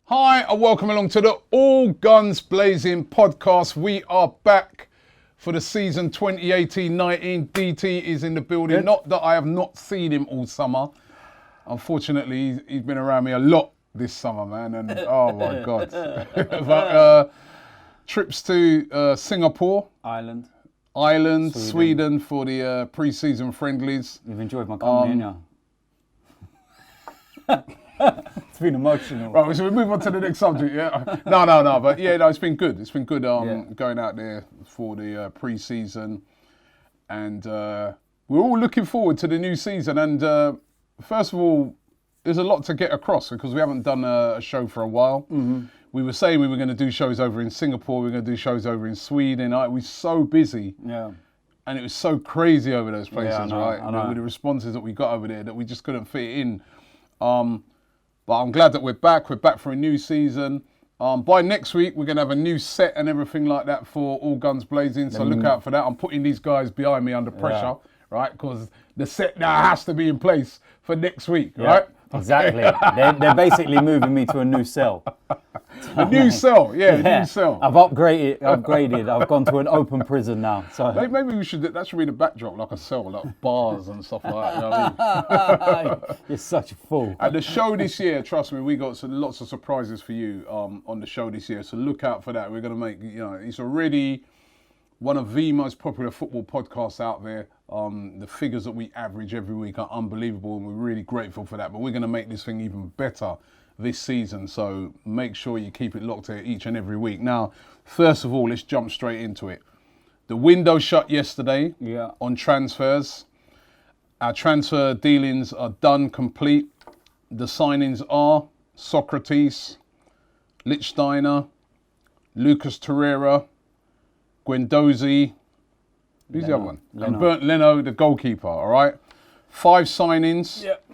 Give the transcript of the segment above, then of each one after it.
Hi and welcome along to the All Guns Blazing podcast. We are back for the season 2018-19. DT is in the building. Good. Not that I have not seen him all summer. Unfortunately, he's been around me a lot this summer, man. And oh my God. But trips to Singapore. Ireland, Sweden for the pre-season friendlies. You've enjoyed my company, haven't you? It's been emotional. Right, so we move on to the next subject, yeah? No, but yeah, no, it's been good. It's been good going out there for the pre-season. And we're all looking forward to the new season. And first of all, there's a lot to get across because we haven't done a show for a while. Mm-hmm. We were saying we were going to do shows over in Singapore, we were going to do shows over in Sweden. We were so busy. Yeah. And it was so crazy over those places, right? I know. With the responses that we got over there that we just couldn't fit it in. But I'm glad that we're back. We're back for a new season. By next week, we're going to have a new set and everything like that for All Guns Blazing. So look out for that. I'm putting these guys behind me under pressure, right? Because the set now has to be in place for next week, right? Exactly. They're basically moving me to a new cell. A new cell, a new cell. I've upgraded. I've gone to an open prison now. So maybe we should. That should be the backdrop, like a cell, like bars and stuff like that. You know what I mean? You're such a fool. And the show this year, trust me, we got lots of surprises for you on the show this year. So look out for that. We're going to make. It's already one of the most popular football podcasts out there. The figures that we average every week are unbelievable, and we're really grateful for that. But we're going to make this thing even better this season, so make sure you keep it locked here each and every week. Now, first of all, let's jump straight into it. The window shut yesterday on transfers. Our transfer dealings are done, complete. The signings are Socrates, Lichtsteiner, Lucas Torreira, Guendouzi, who's the other one? And Bernd Leno, the goalkeeper, all right? 5 signings. Yep.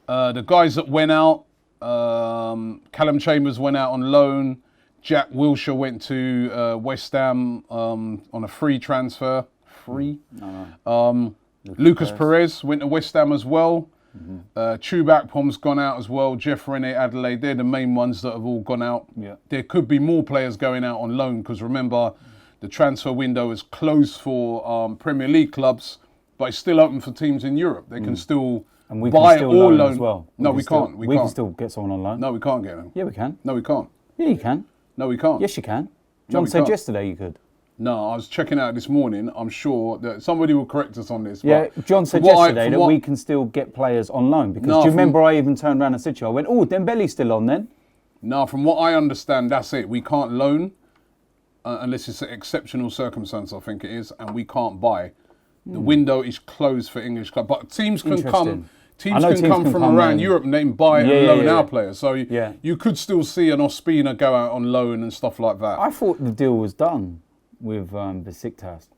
The guys that went out, Callum Chambers went out on loan. Jack Wilshere went to West Ham on a free transfer. Free? No. Lucas Perez went to West Ham as well. Mm-hmm. Chuba Akpom's gone out as well. Jeff Rene Adelaide, they're the main ones that have all gone out. Yeah. There could be more players going out on loan because remember, the transfer window is closed for Premier League clubs, but it's still open for teams in Europe. They can still and we buy can still or loan as well. No, we can't. We can still get someone on loan. No, we can't get them. Yeah, we can. No, we can't. Yeah, you can. No, we can't. Yes, you can. John said yesterday you could. No, I was checking out this morning. I'm sure that somebody will correct us on this. Yeah, John said yesterday that we can still get players on loan. Because do you remember I even turned around and said to you, I went, oh, Dembele's still on then? No, from what I understand, that's it. We can't loan unless it's an exceptional circumstance, I think it is, and we can't buy. The window is closed for English clubs. But teams can come. Teams can come from around Europe and they can buy and loan our players. So you could still see an Ospina go out on loan and stuff like that. I thought the deal was done with Besiktas.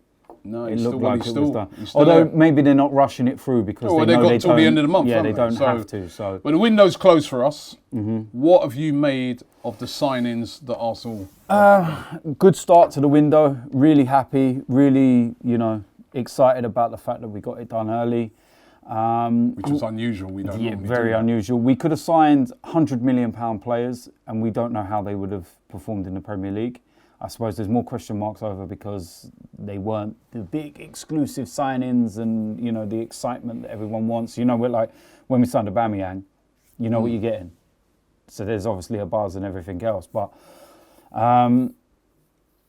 No, it looked like it was done. Although maybe they're not rushing it through because they know they don't. Till the end of the month. Yeah, they don't have to. So, but the window's closed for us. Mm-hmm. What have you made of the signings that Arsenal? Good start to the window. Really happy. Really, excited about the fact that we got it done early. Which was unusual. We don't. Yeah, very unusual. We could have signed £100 million players, and we don't know how they would have performed in the Premier League. I suppose there's more question marks over because they weren't the big exclusive signings and the excitement that everyone wants. We're like when we signed Aubameyang, what you're getting. So there's obviously a buzz and everything else, but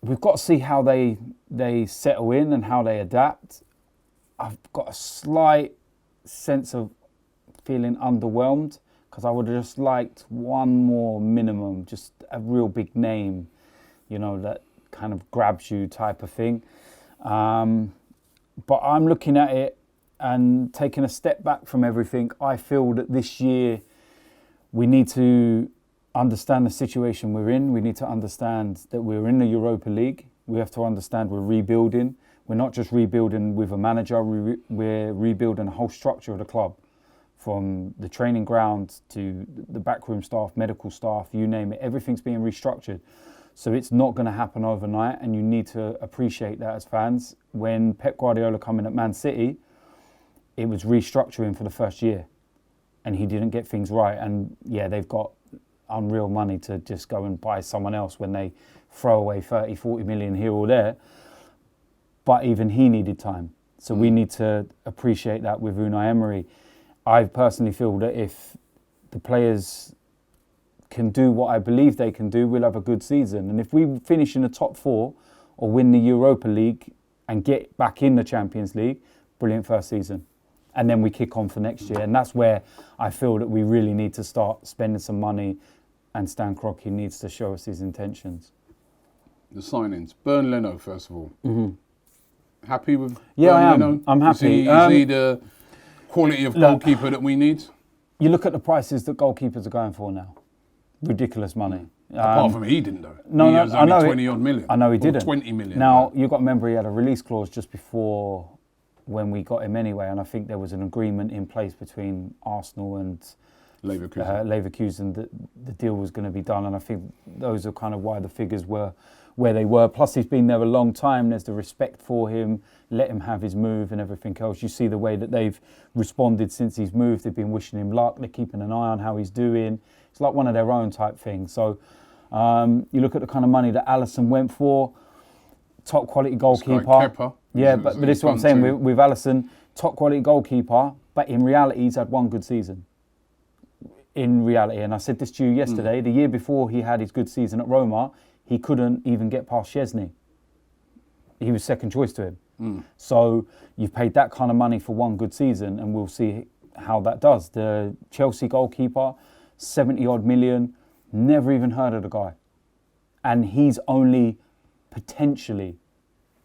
we've got to see how they settle in and how they adapt. I've got a slight sense of feeling underwhelmed because I would have just liked one more minimum, just a real big name, that kind of grabs you type of thing. But I'm looking at it and taking a step back from everything. I feel that this year we need to understand the situation we're in. We need to understand that we're in the Europa League. We have to understand we're rebuilding. We're not just rebuilding with a manager, we're rebuilding the whole structure of the club. From the training ground to the backroom staff, medical staff, you name it, everything's being restructured. So it's not going to happen overnight, and you need to appreciate that as fans. When Pep Guardiola came in at Man City, it was restructuring for the first year, and he didn't get things right. And they've got unreal money to just go and buy someone else when they throw away 30, 40 million here or there. But even he needed time. So we need to appreciate that with Unai Emery. I personally feel that if the players can do what I believe they can do, we'll have a good season. And if we finish in the top 4 or win the Europa League and get back in the Champions League, brilliant first season. And then we kick on for next year. And that's where I feel that we really need to start spending some money, and Stan Kroenke needs to show us his intentions. The signings. Bernd Leno, first of all. Happy with Yeah, Bernd I am. Leno? I'm happy. Is he the quality of goalkeeper that we need? You look at the prices that goalkeepers are going for now. Ridiculous money. Apart from he didn't, though. No, He no, was I only know 20-odd million. I know he Or didn't. 20 million. Now, you've got to remember he had a release clause just before when we got him anyway, and I think there was an agreement in place between Arsenal and Leverkusen that the deal was going to be done, and I think those are kind of why the figures were where they were. Plus, he's been there a long time. There's the respect for him. Let him have his move and everything else. You see the way that they've responded since he's moved. They've been wishing him luck. They're keeping an eye on how he's doing. It's like one of their own type things. So you look at the kind of money that Alisson went for. Top quality goalkeeper. Yeah, but this is what I'm saying with Alisson. Top quality goalkeeper, but in reality, he's had one good season. In reality, and I said this to you yesterday, the year before he had his good season at Roma, he couldn't even get past Szczesny. He was second choice to him. So you've paid that kind of money for one good season, and we'll see how that does. The Chelsea goalkeeper, 70-odd million, never even heard of the guy. And he's only potentially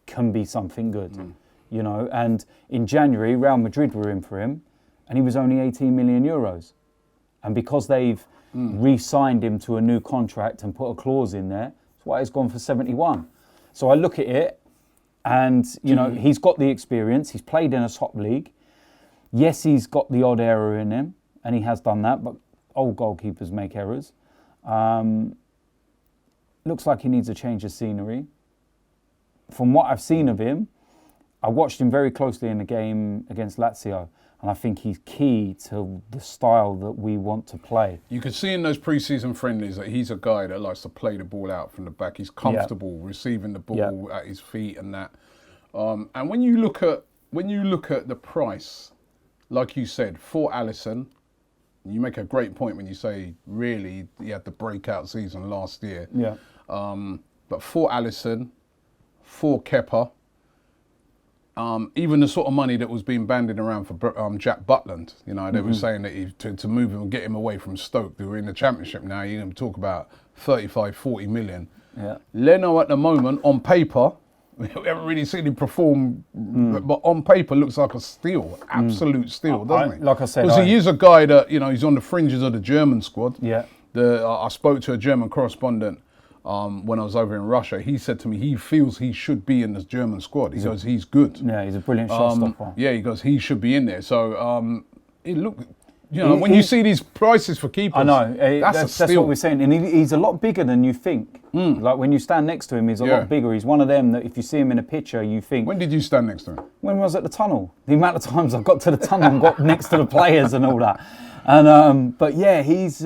can be something good, you know. And in January, Real Madrid were in for him, and he was only 18 million euros. And because they've re-signed him to a new contract and put a clause in there, that's why he's gone for 71. So I look at it, and you know, he's got the experience. He's played in a top league. Yes, he's got the odd error in him, and he has done that. But old goalkeepers make errors. Looks like he needs a change of scenery. From what I've seen of him, I watched him very closely in the game against Lazio, and I think he's key to the style that we want to play. You could see in those pre-season friendlies that he's a guy that likes to play the ball out from the back. He's comfortable receiving the ball at his feet and that. And when you look at the price, like you said, for Alisson, you make a great point when you say really he had the breakout season last year. Yeah. But for Alisson, for Kepa, even the sort of money that was being bandied around for Jack Butland, you know, they were saying that to move him and get him away from Stoke, who are in the Championship now, you're going to talk about 35, 40 million. Yeah. Leno at the moment, on paper, we haven't really seen him perform, but on paper looks like a steal, absolute steal, doesn't he? Like I said, because he is a guy that, you know, he's on the fringes of the German squad. Yeah. I spoke to a German correspondent when I was over in Russia. He said to me he feels he should be in the German squad. He goes, he's good. Yeah, he's a brilliant shot stopper. Yeah, he goes, he should be in there. So when you see these prices for keepers, I know that's what we're saying. And he's a lot bigger than you think. Like when you stand next to him, he's a lot bigger. He's one of them that if you see him in a picture, you think. When did you stand next to him? When I was at the tunnel. The amount of times I got to the tunnel and got next to the players and all that. And but yeah, he's.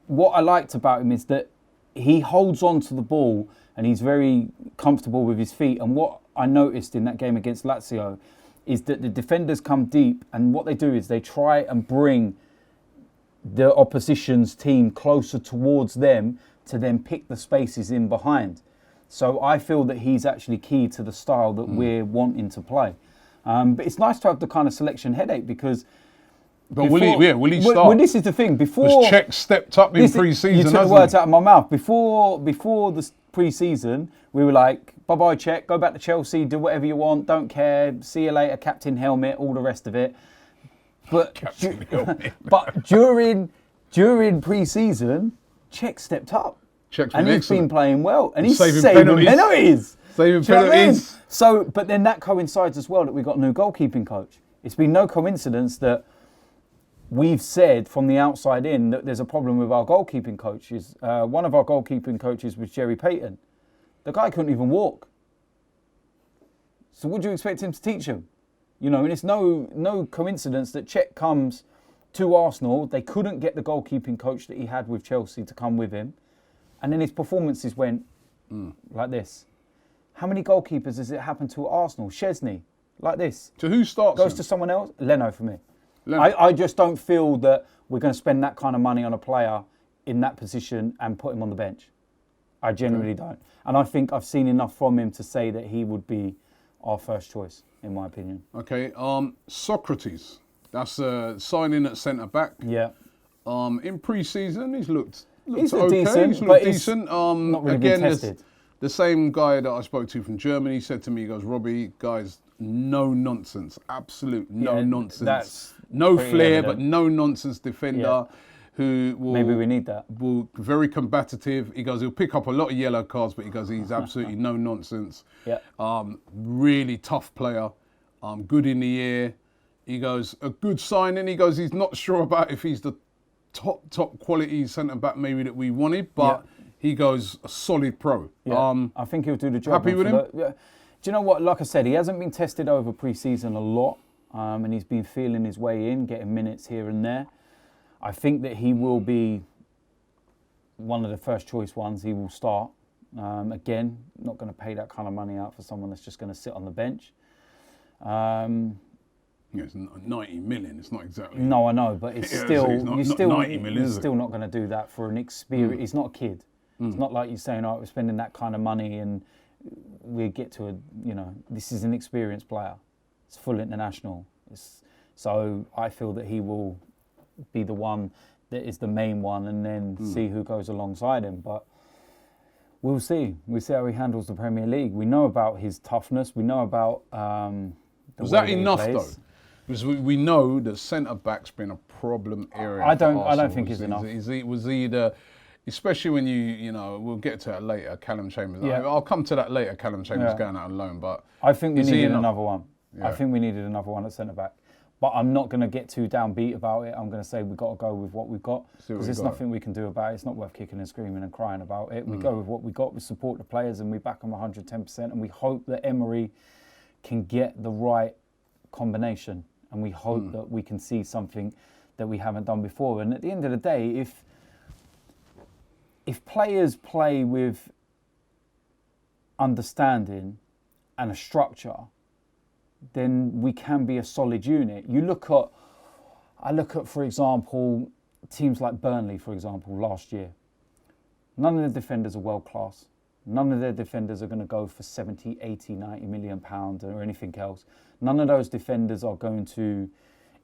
What I liked about him is that he holds on to the ball and he's very comfortable with his feet. And what I noticed in that game against Lazio is that the defenders come deep, and what they do is they try and bring the opposition's team closer towards them to then pick the spaces in behind. So I feel that he's actually key to the style that we're wanting to play. But it's nice to have the kind of selection headache because... But will he start? Well, this is the thing. Before Czech stepped up in pre-season, you took the words out of my mouth. Before the pre-season, we were like, bye-bye, Czech, go back to Chelsea, do whatever you want, don't care, see you later, Captain Helmet, all the rest of it. But but during pre-season, Czech stepped up. And he's been playing well. And he's saving penalties. Saving penalties. So, but then that coincides as well that we've got a new goalkeeping coach. It's been no coincidence that we've said from the outside in that there's a problem with our goalkeeping coaches. One of our goalkeeping coaches was Jerry Payton. The guy couldn't even walk. So what do you expect him to teach him? You know, and it's no coincidence that Czech comes to Arsenal. They couldn't get the goalkeeping coach that he had with Chelsea to come with him. And then his performances went like this. How many goalkeepers has it happened to at Arsenal? Chesney, like this. So who starts Goes him? to someone else? Leno for me. Leno. I just don't feel that we're going to spend that kind of money on a player in that position and put him on the bench. I genuinely don't. And I think I've seen enough from him to say that he would be our first choice, in my opinion. Okay, Socrates. That's signing at centre-back. Yeah. In pre-season, he's looked He's okay. decent, He's but looked he's decent. not really again, been tested. the same guy that I spoke to from Germany said to me, he goes, Robbie, guys, no nonsense. Absolute no nonsense. That's no pretty flair, evident. but no nonsense defender who will... Maybe we need that. Will very combative. He goes, he'll pick up a lot of yellow cards, but he goes, he's absolutely no nonsense. Yeah. Really tough player. Good in the air. He goes, a good signing. He goes, he's not sure about if he's the top quality centre-back maybe that we wanted, but he goes, a solid pro. Yeah. I think he'll do the job. Happy with him? Do you know what? Like I said, he hasn't been tested over pre-season a lot, and he's been feeling his way in, getting minutes here and there. I think that he will be one of the first choice ones. He will start. Again, not going to pay that kind of money out for someone that's just going to sit on the bench. It's 90 million. It's not exactly. No, I know, but it's still it's not 90 million, you're still not going to do that for an experience. He's not a kid. It's not like you're saying, "Oh, we're spending that kind of money and we get to a." This is an experienced player. It's full international. So I feel that he will be the one that is the main one, and then see who goes alongside him. But we'll see. We'll see how he handles the Premier League. We know about his toughness. We know about. Was that enough though? Because we know that centre-back's been a problem area. I don't think it's enough. Was he the, especially when we'll get to that later, Callum Chambers. Yeah. I'll come to that later, Callum Chambers going out on loan, but I think we needed enough? another one. Yeah. I think we needed another one at centre-back. But I'm not going to get too downbeat about it. I'm going to say we've got to go with what we've got, because there's nothing we can do about it. It's not worth kicking and screaming and crying about it. We go with what we got. We support the players and we back them 110%. And we hope that Emery can get the right combination. And we hope that we can see something that we haven't done before. And at the end of the day, if players play with understanding and a structure, then we can be a solid unit. I look at, for example, teams like Burnley, for example, last year. None of the defenders are world class. None of their defenders are going to go for 70, 80, 90 million pounds or anything else. None of those defenders are going to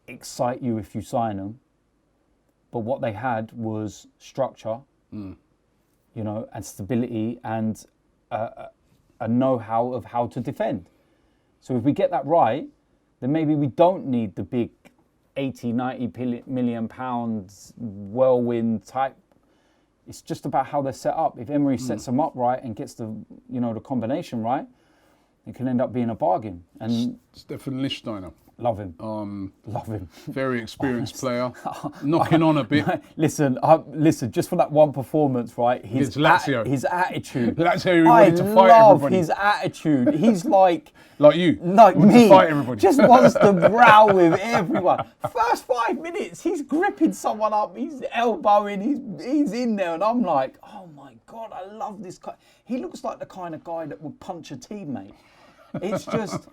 excite you if you sign them. But what they had was structure, and stability and a know-how of how to defend. So if we get that right, then maybe we don't need the big 80, 90 million pounds whirlwind type. It's just about how they're set up. If Emery sets them up right and gets the combination right, it can end up being a bargain. And Stefan Lichtsteiner. Love him. Love him. Very experienced player. Knocking on a bit. Listen, just for that one performance, right? His attitude. Lazio, he wanted to fight everybody. I love his attitude. He's like you. Like me. To fight everybody. Just wants to row with everyone. First 5 minutes, he's gripping someone up. He's elbowing. He's in there, and I'm like, oh my God, I love this guy. He looks like the kind of guy that would punch a teammate. It's just.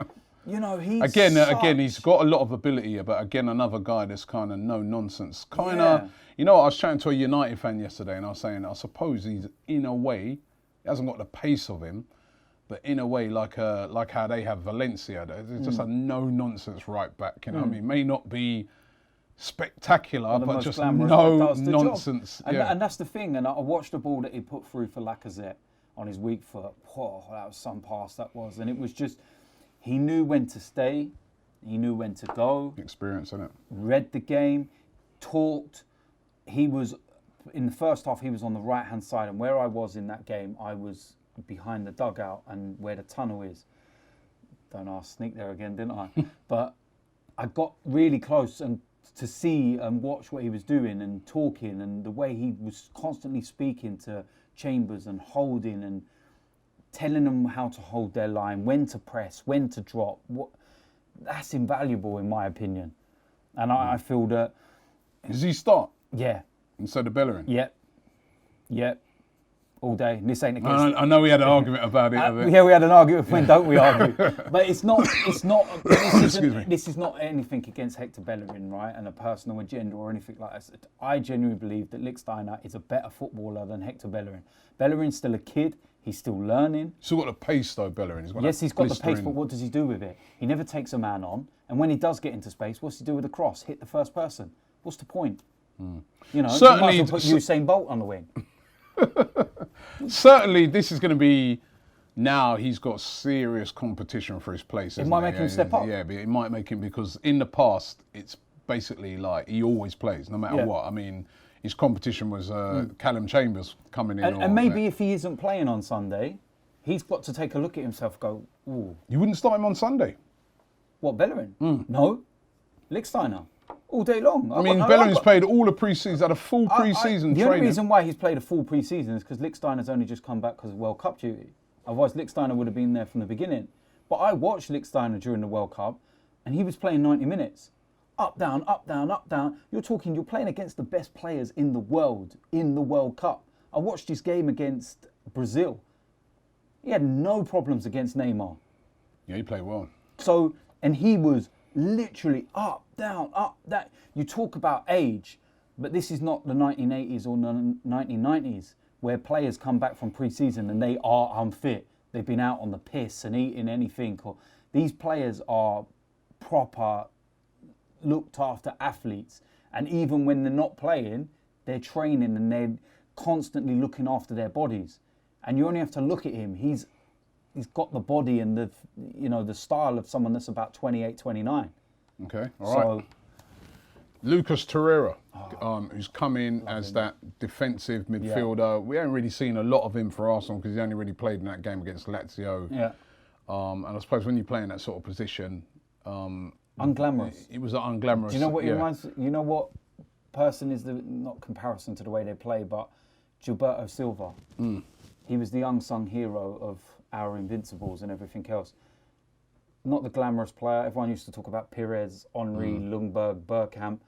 He's again, he's got a lot of ability, but again, another guy that's kind of no nonsense. I was chatting to a United fan yesterday, and I was saying, I suppose he's in a way, he hasn't got the pace of him, but in a way, like how they have Valencia, it's just a no nonsense right back. What I mean? May not be spectacular, but just no nonsense. And that's the thing. And I watched the ball that he put through for Lacazette on his weak foot. Whoa, that was some pass that was, and it was just. He knew when to stay, he knew when to go. Experience, innit? Read the game, talked. He was, in the first half, he was on the right-hand side. And where I was in that game, I was behind the dugout and where the tunnel is. Don't ask, sneak there again, didn't I? But I got really close and to see and watch what he was doing and talking and the way he was constantly speaking to Chambers and holding and telling them how to hold their line, when to press, when to drop. That's invaluable in my opinion. And I feel that Does he start Yeah. instead of Bellerin? Yep. All day. And this ain't against. I know we had an argument about it. Yeah, we had an argument. When don't we argue? But it's not. This is not anything against Hector Bellerin, right? And a personal agenda or anything like that. I genuinely believe that Lichtsteiner is a better footballer than Hector Bellerin. Bellerin's still a kid. He's still learning. Still got the pace though, Bellerin. Yes, he's got the pace, but what does he do with it? He never takes a man on. And when he does get into space, what's he do with the cross? Hit the first person. What's the point? You know, Certainly, you might as well put Usain Bolt on the wing. Certainly, this is going to be. Now he's got serious competition for his place. It might make him step up. Yeah, but it might make him, because in the past it's basically like he always plays no matter what. I mean, his competition was Callum Chambers coming in. And maybe if he isn't playing on Sunday, he's got to take a look at himself and go, ooh. You wouldn't start him on Sunday? What, Bellerin? No. Lichtsteiner. All day long. I mean, Bellerin's played all the pre-season, had a full pre-season training. The only reason why he's played a full pre-season is because Lichtsteiner's only just come back because of World Cup duty. Otherwise, Lichtsteiner would have been there from the beginning. But I watched Lichtsteiner during the World Cup, and he was playing 90 minutes. Up, down, up, down, up, down. You're playing against the best players in the world Cup. I watched his game against Brazil. He had no problems against Neymar. Yeah, he played well. So, and he was literally up, down, up, that. You talk about age, but this is not the 1980s or the 1990s where players come back from pre-season and they are unfit. They've been out on the piss and eating anything. These players are proper, looked after athletes. And even when they're not playing, they're training and they're constantly looking after their bodies. And you only have to look at him. He's got the body and the style of someone that's about 28, 29. Okay, all right. Lucas Torreira, who's come in as that defensive midfielder. We haven't really seen a lot of him for Arsenal because he only really played in that game against Lazio. Yeah. And I suppose when you play in that sort of position, unglamorous. It was unglamorous. Do you know what he reminds? You know what person is the not comparison to the way they play, but Gilberto Silva. He was the unsung hero of our Invincibles and everything else. Not the glamorous player. Everyone used to talk about Pires, Henry, Ljungberg, Bergkamp.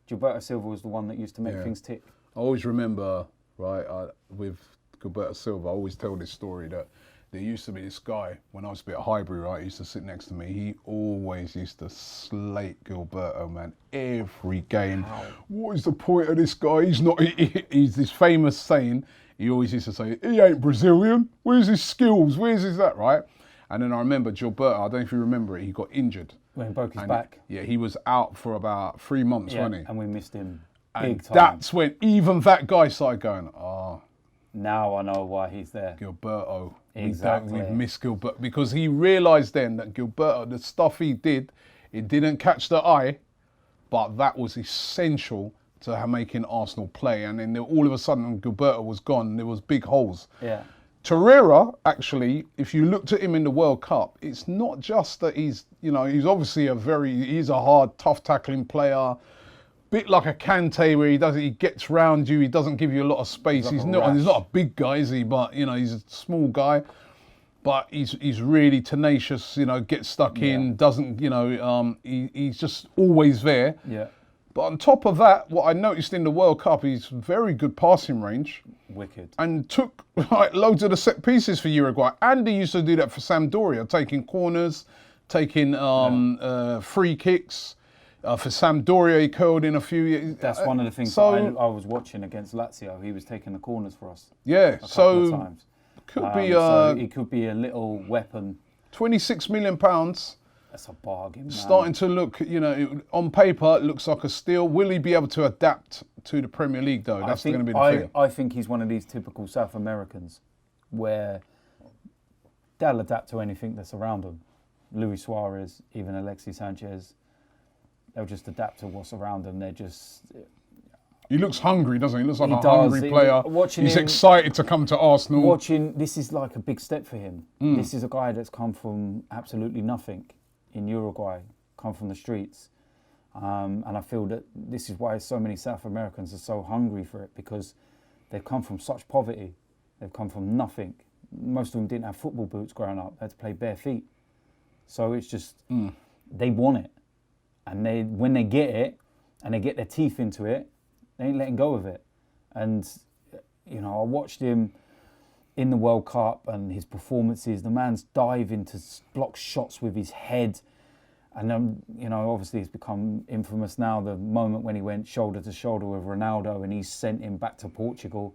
Gilberto Silva was the one that used to make things tick. I always remember, with Gilberto Silva, I always tell this story that there used to be this guy, when I was a bit at Highbury, right, he used to sit next to me. He always used to slate Gilberto, man, every game. Wow. What is the point of this guy? He's this famous saying, he always used to say, he ain't Brazilian. Where's his skills? Where's his that, right? And then I remember Gilberto, I don't know if you remember it, he got injured. When he broke his back. Yeah, he was out for about 3 months, wasn't he? And we missed him and big time. That's when even that guy started going, now I know why he's there. Gilberto. Exactly. We've missed Gilberto. Because he realised then that Gilberto, the stuff he did, it didn't catch the eye, but that was essential to making Arsenal play. And then all of a sudden, when Gilberto was gone, there was big holes. Yeah. Torreira, actually, if you looked at him in the World Cup, it's not just that he's obviously he's a hard, tough tackling player, bit like a Kante where he gets round you, he doesn't give you a lot of space. He's not a big guy, is he? But, he's a small guy. But he's really tenacious, gets stuck in, doesn't, he's just always there. Yeah. But on top of that, what I noticed in the World Cup, he's very good passing range. Wicked. And took loads of the set pieces for Uruguay. And he used to do that for Sampdoria, taking corners, taking free kicks. For Sampdoria, he curled in a few. That's one of the things I was watching against Lazio. He was taking the corners for us. Yeah, a couple of times. He could be a little weapon. £26 million. That's a bargain, man. Starting to look, on paper, it looks like a steal. Will he be able to adapt to the Premier League, though? That's going to be the thing. I think he's one of these typical South Americans where they'll adapt to anything that's around them. Luis Suarez, even Alexis Sanchez, they'll just adapt to what's around them. They're just... He looks hungry, doesn't he? He looks like hungry player. He's excited to come to Arsenal. This is like a big step for him. This is a guy that's come from absolutely nothing in Uruguay, come from the streets. And I feel that this is why so many South Americans are so hungry for it, because they've come from such poverty. They've come from nothing. Most of them didn't have football boots growing up. They had to play bare feet. So it's just, they want it. And when they get it, and they get their teeth into it, They ain't letting go of it. And, you know, I watched him in the World Cup and his performances. The man's diving to block shots with his head. And, you know, obviously it's become infamous now, the moment when he went shoulder to shoulder with Ronaldo and he sent him back to Portugal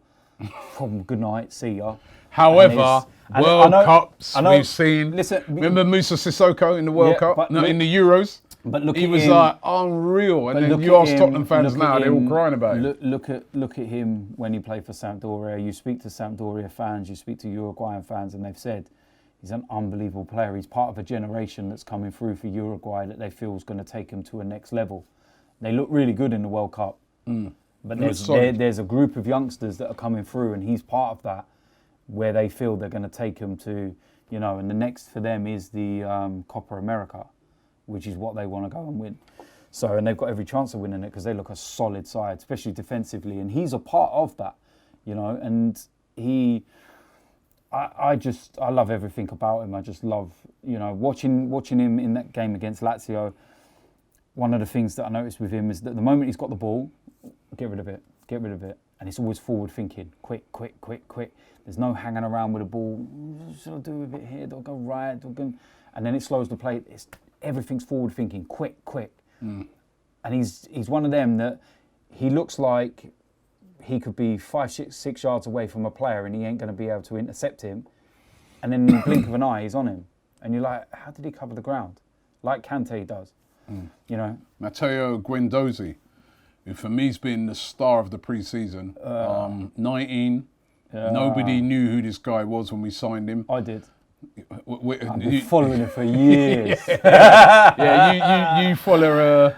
from good night, see ya. However, World Cups we've seen. Listen, remember Musa Sissoko in the World Cup? No, in the Euros? But look he at was him, like unreal. And then you ask Tottenham fans now, they're all crying about it. Look at him when he played for Sampdoria. You speak to Sampdoria fans, you speak to Uruguayan fans, and they've said he's an unbelievable player. He's part of a generation that's coming through for Uruguay that they feel is going to take him to a next level. They look really good in the World Cup. But there's a group of youngsters that are coming through, and he's part of that, where they feel they're going to take him to, you know, and the next for them is the Copa America, which is what they want to go and win. So, and they've got every chance of winning it because they look a solid side, especially defensively, and he's a part of that, you know, and I love everything about him. I just love, you know, watching him in that game against Lazio. One of the things that I noticed with him is that the moment he's got the ball, get rid of it. And it's always forward thinking, quick. There's no hanging around with the ball. What should I do with it here? Do I go right? And then it slows the play. Everything's forward thinking, quick. And he's one of them that he looks like he could be 5-6 yards away from a player and he ain't going to be able to intercept him. And then in the blink of an eye, he's on him. And you're like, how did he cover the ground? Like Kante does, you know. Matteo Guendouzi, who for me's been the star of the pre-season. 19. Nobody knew who this guy was when we signed him. I did. I've been following him for years. You follow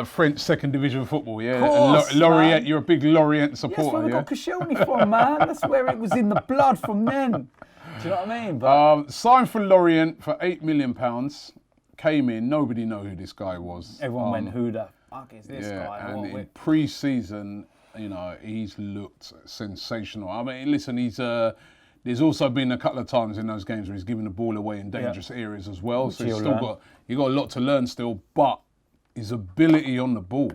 French second division football, yeah? Course, Lorient, you're a big Lorient supporter, That's where we got Koscielny from, man. That's where it was in the blood from then. Do you know what I mean? But signed for Lorient for £8 million. Came in, nobody knew who this guy was. Everyone went, who the fuck is this guy? And in pre-season, you know, he's looked sensational. I mean, listen, there's also been a couple of times in those games where he's given the ball away in dangerous areas as well. So he's got a lot to learn still, but his ability on the ball,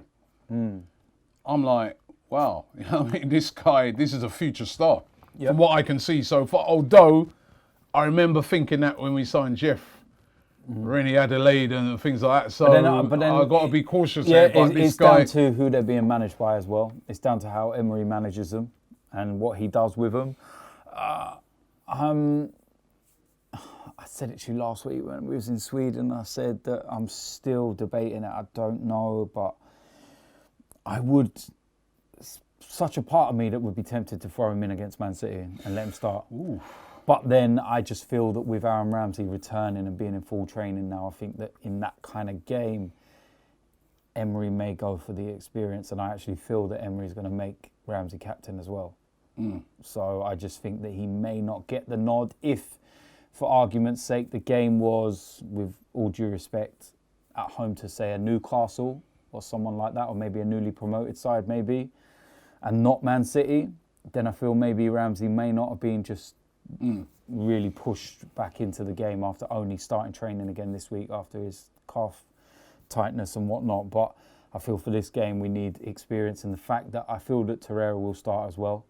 I'm like, wow, you know, I mean, this guy, this is a future star from what I can see so far. Although I remember thinking that when we signed Jeff. Rennie Adelaide and things like that. So but then I've got to be cautious. It's down to who they're being managed by as well. It's down to how Emery manages them and what he does with them. I said it to you last week when we was in Sweden. I said that I'm still debating it. I don't know, but I would. Such a part of me that would be tempted to throw him in against Man City and let him start. Ooh. But then I just feel that with Aaron Ramsey returning and being in full training now, I think that in that kind of game, Emery may go for the experience. And I actually feel that Emery's going to make Ramsey captain as well. So I just think that he may not get the nod if, for argument's sake, the game was, with all due respect, at home to, say, a Newcastle or someone like that, or maybe a newly promoted side maybe, and not Man City, then I feel maybe Ramsey may not have been just really pushed back into the game after only starting training again this week after his calf tightness and whatnot. But I feel for this game we need experience, and the fact that I feel that Torreira will start as well,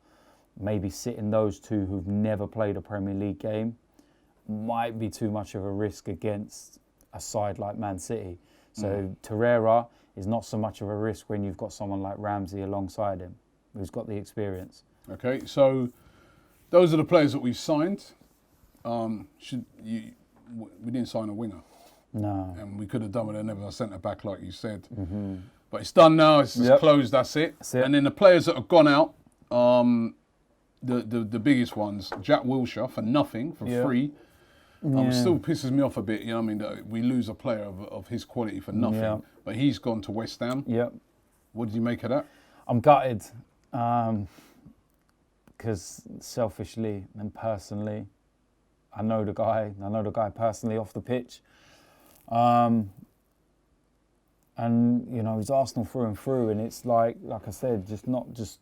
maybe sitting those two who've never played a Premier League game, might be too much of a risk against a side like Man City. So Torreira is not so much of a risk when you've got someone like Ramsey alongside him who's got the experience. Okay, so those are the players that we've signed. We didn't sign a winger. No. And we could have done with another centre back, like you said. But it's done now. It's closed. That's it. And then the players that have gone out, the biggest ones, Jack Wilshere for nothing, for free. Still pisses me off a bit. You know what I mean? That we lose a player of his quality for nothing. But he's gone to West Ham. What did you make of that? I'm gutted. Because selfishly and personally, I know the guy personally off the pitch. And, you know, he's Arsenal through and through, and it's like I said, just not just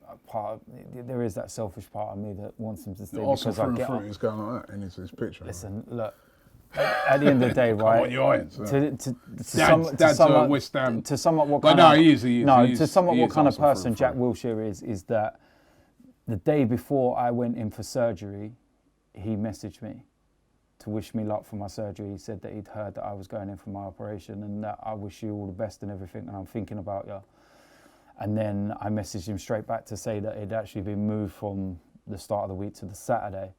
a part of, there is that selfish part of me that wants him to stay. Arsenal through and through is going like that in his picture. Listen, look, at the end of the day, right? on your irons. Dad's West Ham. To sum up what But kind no, of, he is. No, he to is, sum up he what is kind of Arsenal through person and Jack through. Wilshere is that the day before I went in for surgery, he messaged me to wish me luck for my surgery. He said that he'd heard that I was going in for my operation and that I wish you all the best and everything, and I'm thinking about you. And then I messaged him straight back to say that it'd actually been moved from the start of the week to the Saturday,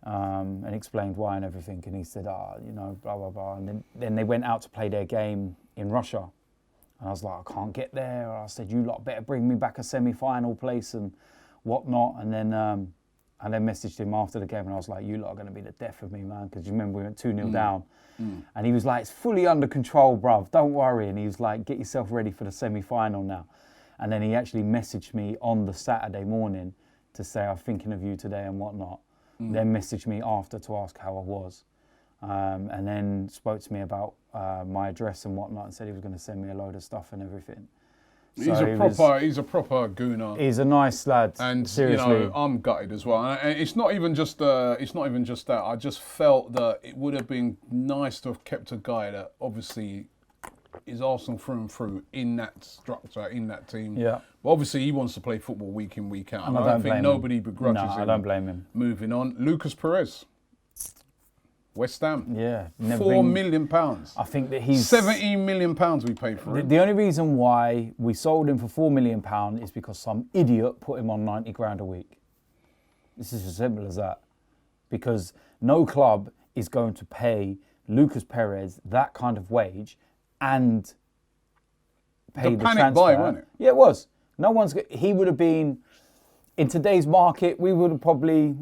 and explained why and everything. And he said, blah, blah, blah. And then they went out to play their game in Russia. And I was like, I can't get there. I said, you lot better bring me back a semi-final place and whatnot. And then I messaged him after the game and I was like, you lot are going to be the death of me, man. Because you remember we went 2-0 down. And he was like, it's fully under control, bruv. Don't worry. And he was like, get yourself ready for the semi-final now. And then he actually messaged me on the Saturday morning to say, I'm thinking of you today and whatnot. Then messaged me after to ask how I was. And then spoke to me about my address and whatnot and said he was going to send me a load of stuff and everything. He's a proper gooner. He's a nice lad, and seriously. I'm gutted as well. And it's not even just that. I just felt that it would have been nice to have kept a guy that obviously is Arsenal through and through in that structure, in that team. Yeah. But obviously he wants to play football week in, week out. And I don't think nobody begrudges him. I don't blame him. Moving on, Lucas Perez. West Ham. Yeah. £4 million. I think that he's... £17 million we paid for him. The only reason why we sold him for £4 million is because some idiot put him on 90 grand a week. This is as simple as that. Because no club is going to pay Lucas Perez that kind of wage and pay the panic transfer. buy, wasn't it? Yeah, it was. He would have been, in today's market, we would have probably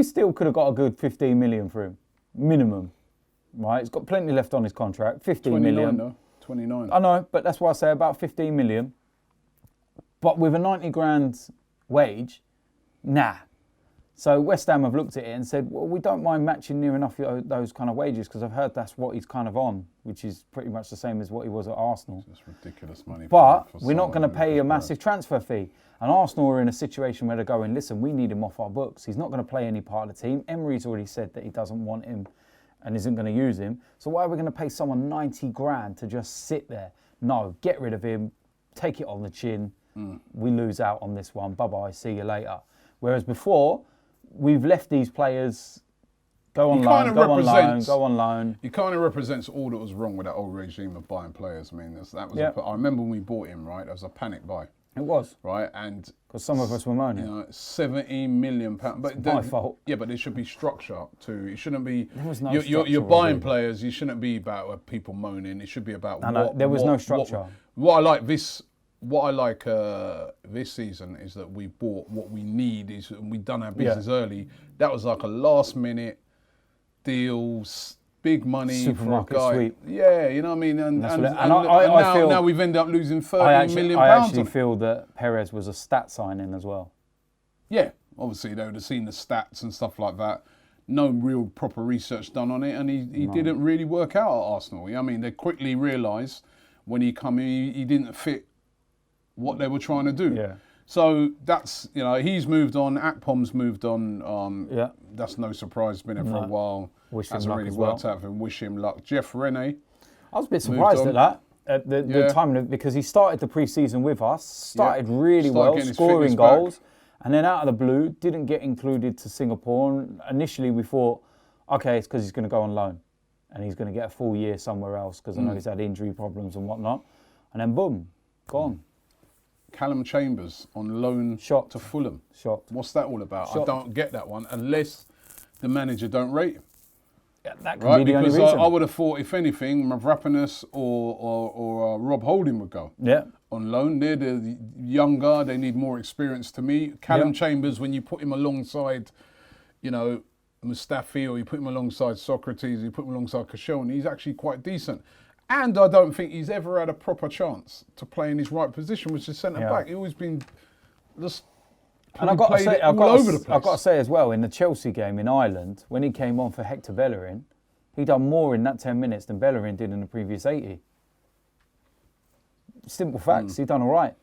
still could have got a good 15 million for him. Minimum, right? He's got plenty left on his contract. 15 million. Though. 29. I know, but that's why I say about 15 million. But with a 90 grand wage, nah. So West Ham have looked at it and said, well, we don't mind matching near enough those kind of wages because I've heard that's what he's kind of on, which is pretty much the same as what he was at Arsenal. It's ridiculous money. But we're not going to pay a massive transfer fee. And Arsenal are in a situation where they're going, listen, we need him off our books. He's not going to play any part of the team. Emery's already said that he doesn't want him and isn't going to use him. So why are we going to pay someone 90 grand to just sit there? No, get rid of him, take it on the chin. We lose out on this one. Bye-bye, see you later. Whereas before, we've left these players go on loan. He kind of represents all that was wrong with that old regime of buying players. I mean, I remember when we bought him, right? That was a panic buy. It was. Right, and... Because some of us were moaning. £17 million. But it's my fault. Yeah, but there should be structure too. It shouldn't be... There was no you're structure. buying players, you shouldn't be about people moaning. It should be about there was no structure. What I like this season is that we bought what we need, and we've done our business early. That was like a last minute deal, big money supermarket for a guy. sweep. Yeah, you know what I mean? And I feel now we've ended up losing £30 million. I actually feel that Perez was a stat signing as well. Yeah, obviously they would have seen the stats and stuff like that. No real proper research done on it, and he didn't really work out at Arsenal. I mean, they quickly realised when he come in, he didn't fit what they were trying to do. Yeah. So that's, he's moved on. Akpom's moved on. That's no surprise. Been there for a while. Hasn't really worked out for him. Wish him luck. Jeff Rene. I was a bit surprised at that. At the time, because he started the pre-season with us, started really well, scoring goals, and then out of the blue, didn't get included to Singapore. And initially we thought, okay, it's because he's going to go on loan, and he's going to get a full year somewhere else, because I know he's had injury problems and whatnot. And then boom, gone. Callum Chambers on loan to Fulham. Shocked. What's that all about? I don't get that one, unless the manager don't rate him. Yeah, that could be the only reason. I would have thought, if anything, Mavropanos or Rob Holding would go. Yeah. On loan. They're the younger, they need more experience to me. Callum Chambers, when you put him alongside, Mustafi, or you put him alongside Socrates, you put him alongside Koscielny, he's actually quite decent. And I don't think he's ever had a proper chance to play in his right position, which is centre-back. He's always been just... And I've got to say as well, in the Chelsea game in Ireland, when he came on for Hector Bellerin, he done more in that 10 minutes than Bellerin did in the previous 80. Simple facts, he done all right.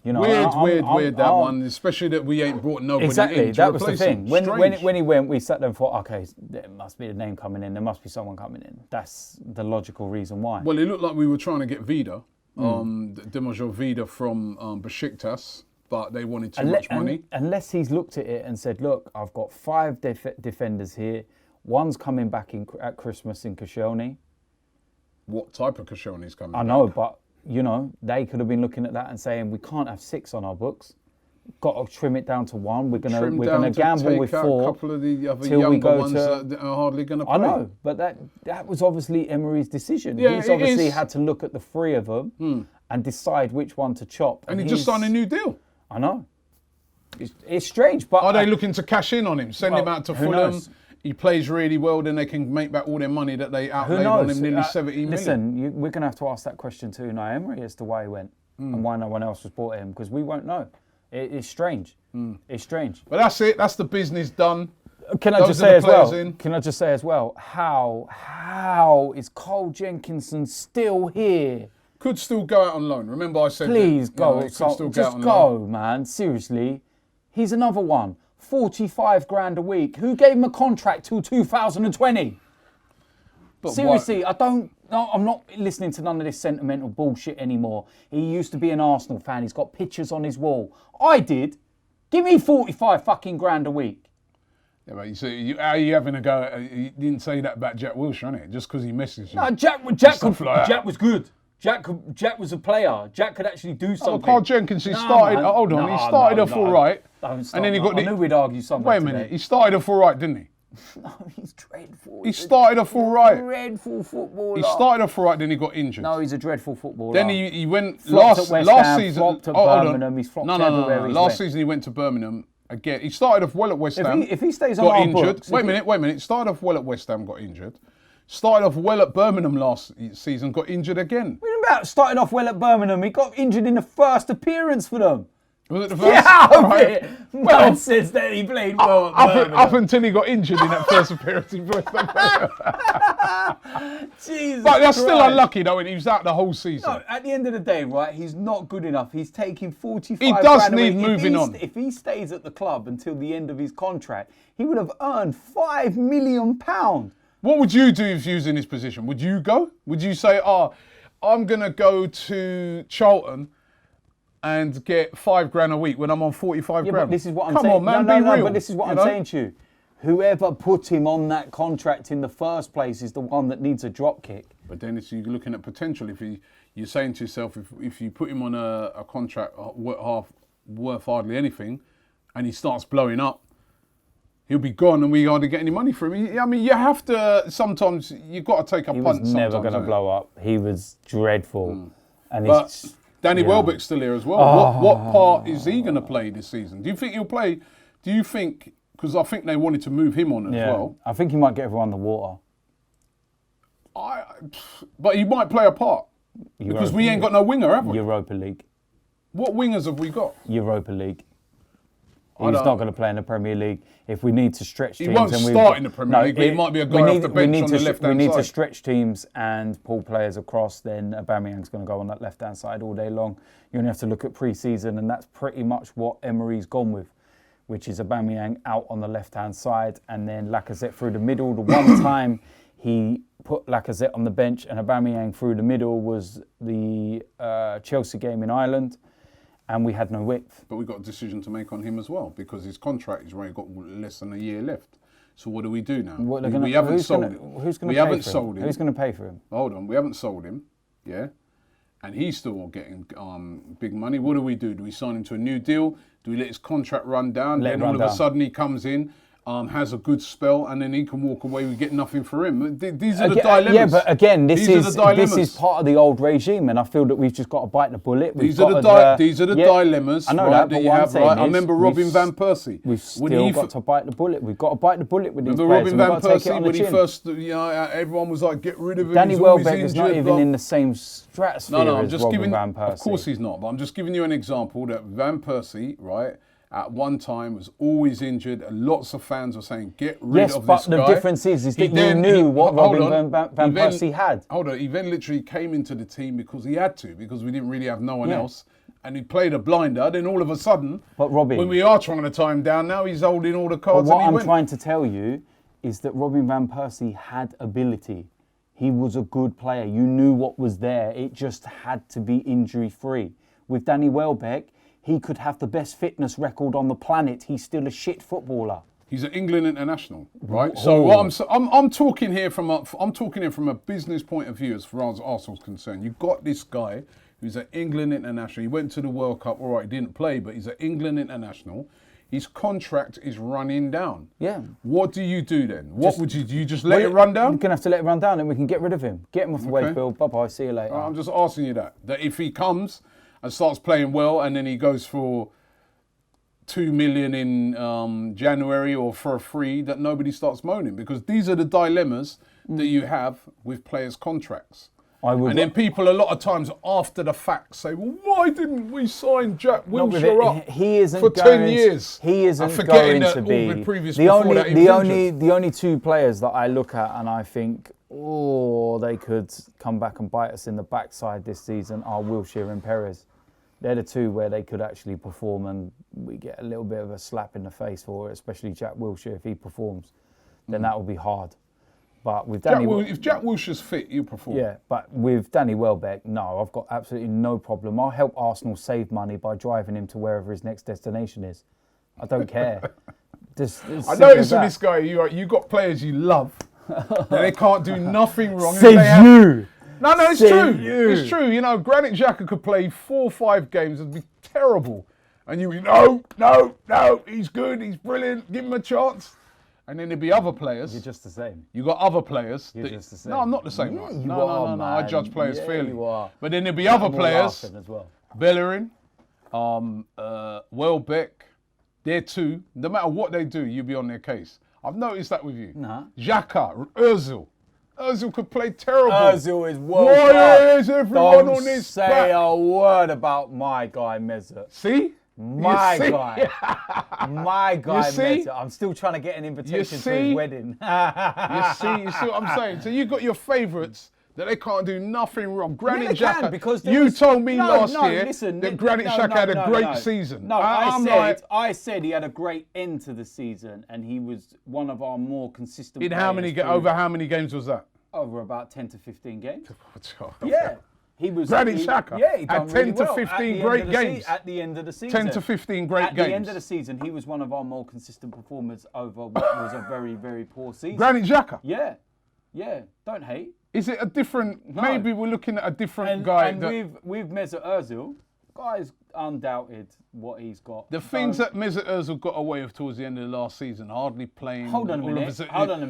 You know, weird that one, especially that we ain't brought nobody exactly, in to that was the replace thing. him. When he went, we sat there and thought, okay, there must be a name coming in. There must be someone coming in. That's the logical reason why. Well, it looked like we were trying to get Vida, Demojo Vida from Besiktas, but they wanted too much money. Unless he's looked at it and said, look, I've got 5 defenders here. One's coming back at Christmas in Koscielny. What type of Koscielny's coming back? I know, but, you know, they could have been looking at that and saying, we can't have 6 on our books. Got to trim it down to 1. We're gonna gamble with 4. A couple of the other younger ones that are hardly going to play. I know, but that was obviously Emery's decision. Yeah, he's obviously had to look at the 3 of them and decide which one to chop. And he just signed a new deal. I know. It's strange, but are they looking to cash in on him? Send him out to Fulham. Knows? He plays really well, then they can make back all their money that they outlaid on him, nearly 70 million. Listen, we're going to have to ask that question to Unai Emery as to why he went and why no one else was brought in, because we won't know. It's strange. It's strange. But that's it. That's the business done. Can I just say as well? How is Cole Jenkinson still here? Could still go out on loan. Remember I said please that, go. Just go, man. Seriously. He's another one. 45 grand a week. Who gave him a contract till 2020? But seriously, I'm not listening to none of this sentimental bullshit anymore. He used to be an Arsenal fan. He's got pictures on his wall. I did. Give me 45 fucking grand a week. Yeah, but you see, how are you having a go? You didn't say that about Jack Wilshere, innit? Just because he messaged you. No, Jack was good. Jack was a player. Jack could actually do something. Carl Jenkins, he started off all right. And then he got I knew we'd argue something. Wait a minute, he started off all right, didn't he? No, he's dreadful. He started off all right. Dreadful footballer. He started off all right, then he got injured. No, he's a dreadful footballer. Then he went last season. Flopped at Birmingham. He's flopped everywhere. Last season he went to Birmingham again. He started off well at West Ham. If he stays on got our injured. books, Wait a minute. He started off well at West Ham, got injured. Started off well at Birmingham last season, got injured again. What about started off well at Birmingham? He got injured in the first appearance for them. Was it the first? Yeah, Man says that he played well at Birmingham. Up until he got injured in that first appearance in West Ham. Jesus But they're still Christ. unlucky though, and he was out the whole season. No, at the end of the day, right, he's not good enough. He's taking 45 He does grand a need week. moving on. If he stays at the club until the end of his contract, he would have earned £5 million. What would you do if you was in his position? Would you go? Would you say, I'm going to go to Charlton and get £5 grand a week when I'm on 45 grand? But this is what I'm Come saying. on, man, no, be real. But this is what I'm saying to you. Whoever put him on that contract in the first place is the one that needs a drop kick. But then you're looking at potential. You're saying to yourself, if you put him on a contract worth hardly anything, and he starts blowing up, he'll be gone, and we hardly get any money for him. I mean, you have to. Sometimes you've got to take a punt. He was never going to blow up. He was dreadful, and but Danny Welbeck's still here as well. What part is he going to play this season? Do you think he'll play? Do you think? Because I think they wanted to move him on as well. I think he might get everyone the water. But he might play a part. Because we ain't got no winger, have we? Europa League. What wingers have we got? Europa League. He's not going to play in the Premier League. If we need to stretch teams... He won't start in the Premier League, but he might be a guy off the bench on the left-hand side. We need to stretch teams and pull players across, then Aubameyang's going to go on that left-hand side all day long. You only have to look at pre-season, and that's pretty much what Emery's gone with, which is Aubameyang out on the left-hand side and then Lacazette through the middle. The one time he put Lacazette on the bench and Aubameyang through the middle was the Chelsea game in Ireland, and we had no width. But we've got a decision to make on him as well, because his contract is already got less than a year left. So what do we do now? We haven't sold him. Who's going to pay for him? Hold on, we haven't sold him, yeah? And he's still getting big money. What do? Do we sign him to a new deal? Do we let his contract run down? Then all of a sudden he comes in, has a good spell, and then he can walk away. We get nothing for him. These are the dilemmas. Yeah, but again, this is part of the old regime, and I feel that we've just got to bite the bullet. These are the dilemmas. I know that you have. Right? I remember Robin van Persie. We've still got to bite the bullet. We've got to bite the bullet with these players. Robin van Persie, when he first, everyone was like, "Get rid of him." Danny Welbeck is not even in the same stratosphere as Robin van Persie. Of course he's not, but I'm just giving you an example that Van Persie, right, at one time was always injured, and lots of fans were saying, get rid of this guy. Yes, but the difference is that you knew what Robin van Persie had. Hold on, he then literally came into the team because he had to, because we didn't really have no one else. and he played a blinder, then all of a sudden, But Robin, when we are trying to tie him down now, he's holding all the but cards what and he I'm went. trying to tell you is that Robin van Persie had ability. He was a good player. You knew what was there. It just had to be injury-free. With Danny Welbeck, he could have the best fitness record on the planet. He's still a shit footballer. He's an England international, right? So what I'm talking here from a business point of view as far as Arsenal's concerned. You've got this guy who's an England international. He went to the World Cup. All right, he didn't play, but he's an England international. His contract is running down. Yeah. What do you do then? What would you do? You just let it run down? You're going to have to let it run down and we can get rid of him. Get him off the wage bill. Bye-bye. See you later. I'm just asking you that if he comes and starts playing well and then he goes for 2 million in January or for a free, that nobody starts moaning, because these are the dilemmas that you have with players' contracts. And then people a lot of times after the fact say, well, why didn't we sign Jack Wilshere up for 10 years? He isn't going to be. The only two players that I look at and I think, oh, they could come back and bite us in the backside this season are Wilshere and Perez. They're the two where they could actually perform and we get a little bit of a slap in the face for it, especially Jack Wilshere. If he performs, then that will be hard. But with if Jack Wilshere's fit, he'll perform. Yeah, but with Danny Welbeck, no, I've got absolutely no problem. I'll help Arsenal save money by driving him to wherever his next destination is. I don't care. I noticed with this guy, you got players you love, and they can't do nothing wrong. You. No, it's true. It's true. You know, Granit Xhaka could play 4 or 5 games and be terrible. And you no, he's good, he's brilliant, give him a chance. And then there'd be other players. You're just the same. You got other players. You're just the same. No, I'm not the same. Yeah, right? you No, are, no. I judge players fairly. You are. But then there'd be other players. As well. Bellerin, Welbeck, they're two. No matter what they do, you'll be on their case. I've noticed that with you. Nah. Xhaka, Ozil. Ozil could play terrible. Ozil is world class. Why is everyone on this Don't say a word about my guy Mesut. See? My guy. My guy see? Mesut. I'm still trying to get an invitation to his wedding. You see what I'm saying? So you've got your favourites that they can't do nothing wrong. Granit Xhaka, because you told me last year that Granit Xhaka had a great season. No, I said he had a great end to the season and he was one of our more consistent players. Over how many games was that? Over about 10 to 15 games. Yeah. He was Granit Xhaka had 10 to 15 great games. At the end of the season. 10 to 15 great games. At the end of the season, he was one of our more consistent performers over what was a very, very poor season. Granit Xhaka? Yeah. Don't hate. Is it a different... No. Maybe we're looking at a different guy. And with Mesut Ozil, guy's undoubted what he's got. The things that Mesut Ozil got away with towards the end of the last season, hardly playing... Hold on a minute. Hold on.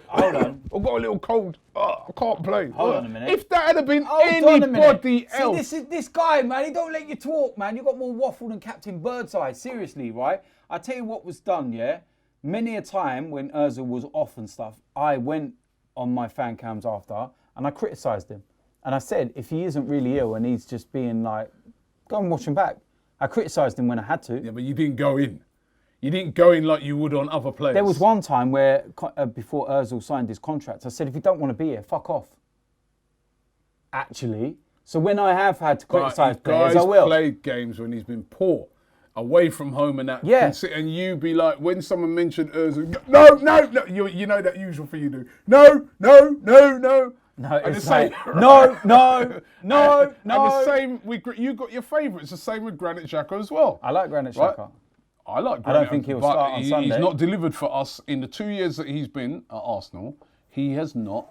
Hold on. I've got a little cold. I can't play. Hold on a minute. If that had been anybody else... See, this guy, man, he don't let you talk, man. You got more waffle than Captain Birdseye. Seriously, right? I tell you what was done, yeah? Many a time when Ozil was off and stuff, I went on my fan cams after and I criticised him. And I said, if he isn't really ill and he's just being like, go and watch him back. I criticised him when I had to. Yeah, but you didn't go in. You didn't go in like you would on other players. There was one time where, before Ozil signed his contract, I said, if you don't want to be here, fuck off. Actually. So when I have had to criticise players, I will. He's played games when he's been poor, away from home and that. Yeah. And you be like, when someone mentioned Ozil, no. You know that usual thing you do. No. No, it's like, no. And the same, you got your favourites, the same with Granit Xhaka as well. I like Granit Xhaka. Right? I like Granit. I don't think he'll start on Sunday. He's not delivered for us in the 2 years that he's been at Arsenal. He has not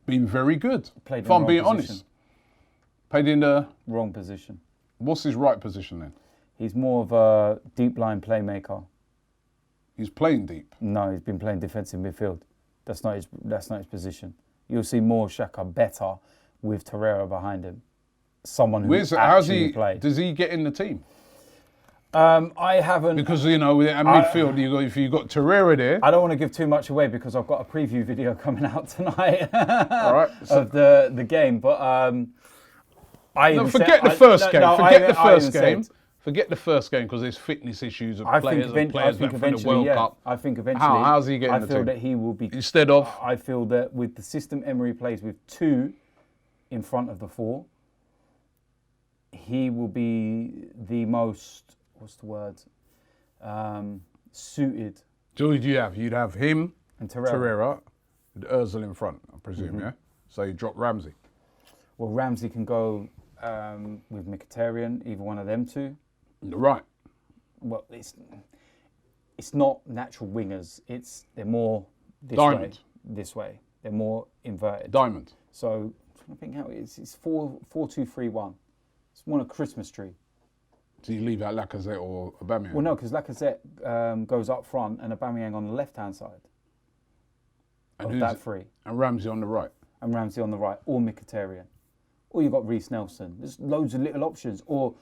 been very good, if I'm being honest. Played in the... wrong position. What's his right position then? He's more of a deep line playmaker. He's playing deep? No, he's been playing defensive midfield. That's not his position. You'll see more Xhaka better with Torreira behind him. Someone who actually plays. Does he get in the team? I haven't... Because, you know, at midfield, if you've got Torreira there... I don't want to give too much away because I've got a preview video coming out tonight all right, of the game. But forget the first game. Forget the first game because there's fitness issues of players back from the World Cup. I think eventually... How's he getting the team? I feel that he will be... Instead of... I feel that with the system Emery plays with 2 in front of the 4, he will be the most, suited. So who do you have? You'd have him, And Torreira. Torreira, with Ozil in front, I presume, yeah? So you drop Ramsey. Well, Ramsey can go with Mkhitaryan, either one of them two. Right. Well, it's not natural wingers. They're more Diamond. this way. They're more inverted. Diamond. So I think how it is. It's 4-2-3-1. It's more like a Christmas tree. Do you leave out Lacazette or Aubameyang? Well, no, because Lacazette goes up front and Aubameyang on the left-hand side. And Of that three. And Ramsey on the right. And Ramsey on the right, or Mkhitaryan. Or you've got Reece Nelson. There's loads of little options. Or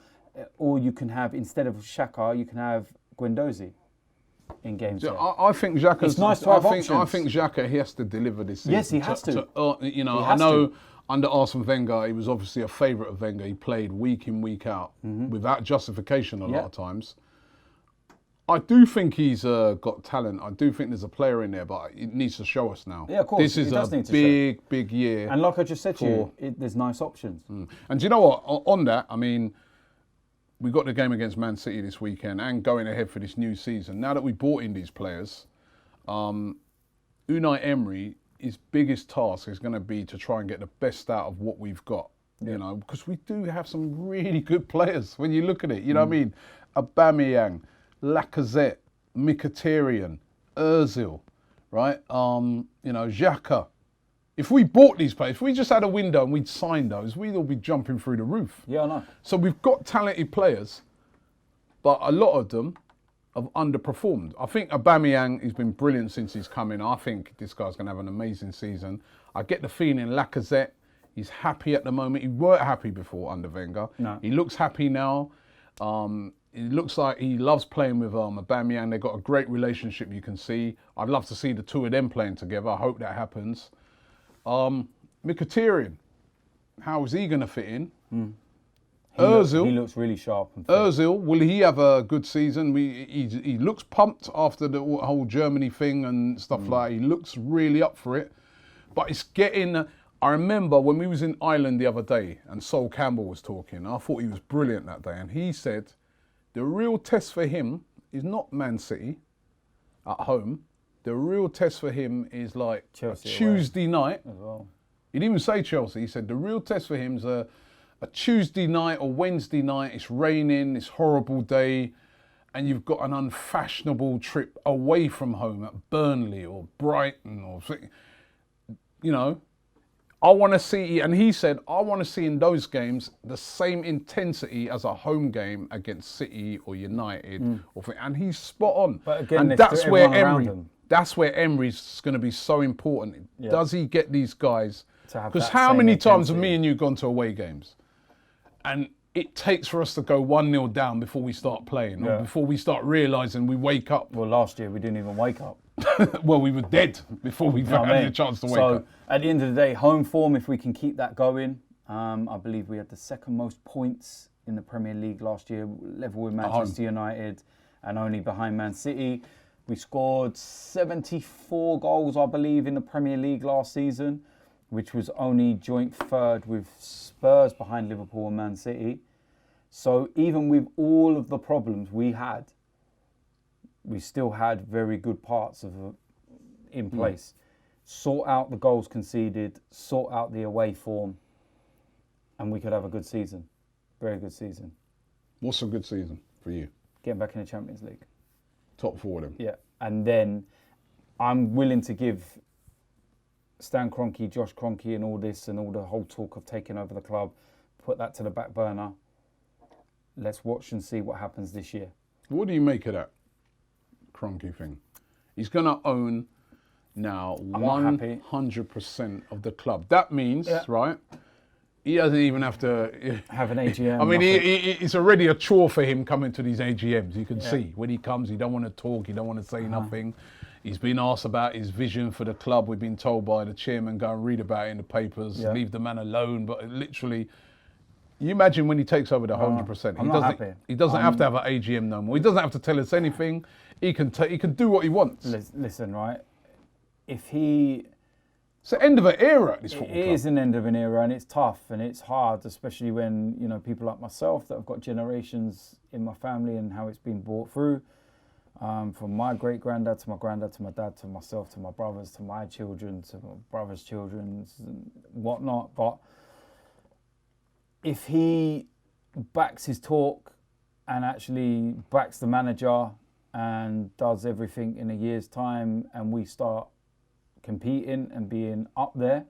you can have, instead of Xhaka, you can have Guendouzi in games. So I think Xhaka. It's nice to have options. I think Xhaka, he has to deliver this season. Yes, he has to. I know under Arsene Wenger, he was obviously a favourite of Wenger. He played week in, week out, without justification a lot of times. I do think he's got talent. I do think there's a player in there, but it needs to show us now. Yeah, of course. This is a big year. And like I just said to you, there's nice options. And do you know what? On that, I mean, we got the game against Man City this weekend and going ahead for this new season. Now that we brought in these players, Unai Emery, his biggest task is going to be to try and get the best out of what we've got. You know, because we do have some really good players when you look at it. You know what I mean? Aubameyang, Lacazette, Mkhitaryan, Ozil, right? Xhaka. If we bought these players, if we just had a window and we'd signed those, we'd all be jumping through the roof. Yeah, I know. So we've got talented players, but a lot of them have underperformed. I think Aubameyang has been brilliant since he's come in. I think this guy's going to have an amazing season. I get the feeling Lacazette, he's happy at the moment. He weren't happy before under Wenger. No. He looks happy now. It looks like he loves playing with Aubameyang. They've got a great relationship, you can see. I'd love to see the two of them playing together. I hope that happens. Mkhitaryan, how is he going to fit in? Ozil. He looks really sharp. And fit. Ozil, will he have a good season? He looks pumped after the whole Germany thing and stuff like that. He looks really up for it. But it's getting... I remember when we was in Ireland the other day and Sol Campbell was talking. I thought he was brilliant that day. And he said the real test for him is not Man City at home. The real test for him is like Chelsea Tuesday night. as well. He didn't even say Chelsea. He said the real test for him is a Tuesday night or Wednesday night. It's raining, it's a horrible day, and you've got an unfashionable trip away from home at Burnley or Brighton or, you know. I want to see, and he said, I want to see in those games the same intensity as a home game against City or United, and he's spot on. But again, and that's where Emery's going to be so important. Yeah. Does he get these guys? Because that how same many times have intensity. me and you gone to away games, and it takes for us to go 1-0 down before we start playing, or before we start realising we wake up. Well, last year we didn't even wake up. Well, we were dead before we had a chance to wake up. So at the end of the day, home form, if we can keep that going, I believe we had the second most points in the Premier League last year, level with Manchester United, and only behind Man City. We scored 74 goals, I believe, in the Premier League last season, which was only joint third with Spurs behind Liverpool and Man City. So even with all of the problems we had, we still had very good parts in place. Sort out the goals conceded, sort out the away form, and we could have a good season. Very good season. What's a good season for you? Getting back in the Champions League. Top four then? Yeah. And then I'm willing to give Stan Kroenke, Josh Kroenke and all this and all the whole talk of taking over the club, put that to the back burner. Let's watch and see what happens this year. What do you make of that Kroenke thing? He's going to own now 100% of the club. That means, right, he doesn't even have to... have an AGM. I mean, it's already a chore for him coming to these AGMs. You can see when he comes, he don't want to talk, he don't want to say nothing. He's been asked about his vision for the club. We've been told by the chairman, go and read about it in the papers, leave the man alone. But literally, you imagine when he takes over the 100%. He doesn't have to have an AGM no more. He doesn't have to tell us anything. He can do what he wants. Listen, right? If he It's the end of an era at this football club. It is an end of an era, and it's tough and it's hard, especially when, you know, people like myself that have got generations in my family and how it's been brought through. From my great-granddad to my granddad to my dad to myself to my brothers to my children to my brother's children and whatnot. But if he backs his talk and actually backs the manager and does everything in a year's time and we start competing and being up there,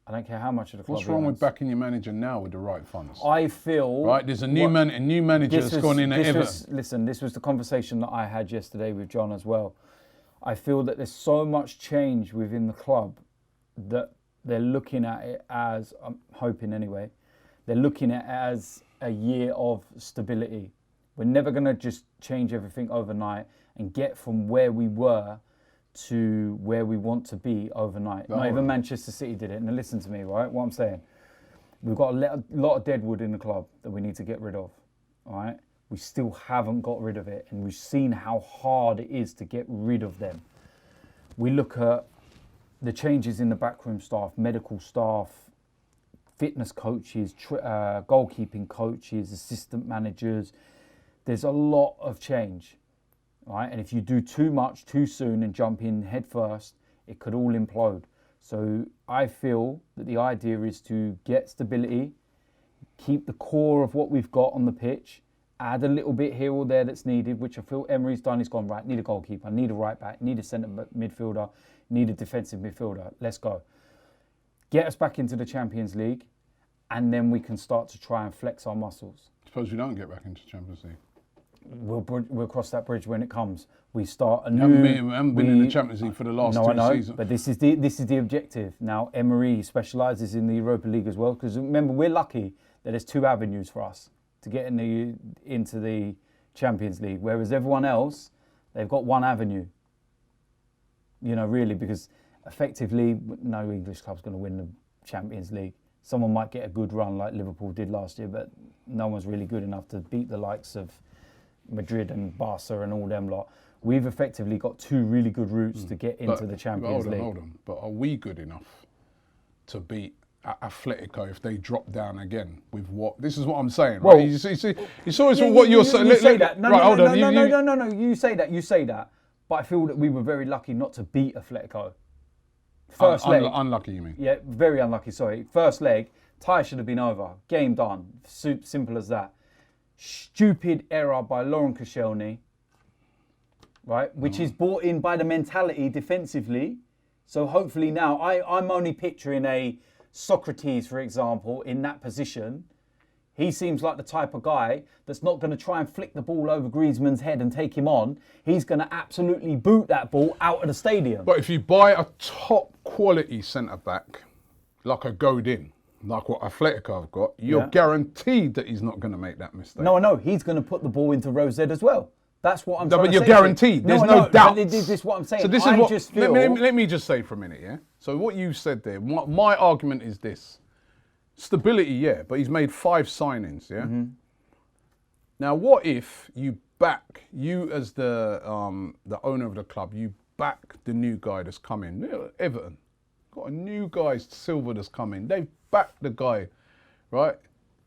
I don't care how much of the club. What's wrong with backing your manager now with the right funds? I feel... Right, there's a new manager that's gone in at Everton. Listen, this was the conversation that I had yesterday with John as well. I feel that there's so much change within the club that they're looking at it as, I'm hoping anyway, they're looking at it as a year of stability. We're never going to just change everything overnight and get from where we were to where we want to be overnight. Not even Manchester City did it. Now listen to me, right? What I'm saying. We've got a lot of deadwood in the club that we need to get rid of, all right? We still haven't got rid of it, and we've seen how hard it is to get rid of them. We look at the changes in the backroom staff, medical staff, fitness coaches, goalkeeping coaches, assistant managers. There's a lot of change. Right? And if you do too much too soon and jump in head first, it could all implode. So I feel that the idea is to get stability, keep the core of what we've got on the pitch, add a little bit here or there that's needed, which I feel Emery's done. He's gone, right, need a goalkeeper, need a right back, need a centre midfielder, need a defensive midfielder. Let's go. Get us back into the Champions League, and then we can start to try and flex our muscles. Suppose we don't get back into Champions League. We'll cross that bridge when it comes. We start a new... We haven't been in the Champions League for the last two seasons. But this is the objective. Now, Emery specialises in the Europa League as well, because remember, we're lucky that there's two avenues for us to get into the Champions League, whereas everyone else, they've got one avenue. You know, really, because effectively, no English club's going to win the Champions League. Someone might get a good run like Liverpool did last year, but no one's really good enough to beat the likes of Madrid and Barca and all them lot. We've effectively got two really good routes to get into the Champions League. Hold on. But are we good enough to beat Atletico if they drop down again with what? This is what I'm saying. Well, right? You saw what you're saying. You say that. No. You say that. But I feel that we were very lucky not to beat Atletico. First leg. Unlucky, you mean? Yeah, very unlucky, sorry. First leg, tie should have been over. Game done. Simple as that. Stupid error by Lauren Koscielny, right? Which is brought in by the mentality defensively. So hopefully now, I'm only picturing a Socrates, for example, in that position. He seems like the type of guy that's not going to try and flick the ball over Griezmann's head and take him on. He's going to absolutely boot that ball out of the stadium. But if you buy a top quality centre-back, like a Godin, like what Atletico have got, you're guaranteed that he's not going to make that mistake. No, I know. He's going to put the ball into Rose as well. That's what I'm trying to say. But you're guaranteed. There's no doubt. This is what I'm saying. So this is what. Let me just say for a minute, yeah? So what you said there, my argument is this. Stability, yeah, but he's made 5 signings, yeah? Mm-hmm. Now, what if you as the owner of the club, you back the new guy that's come in? Everton got a new guy, Silva, that's come in. They've backed the guy, right?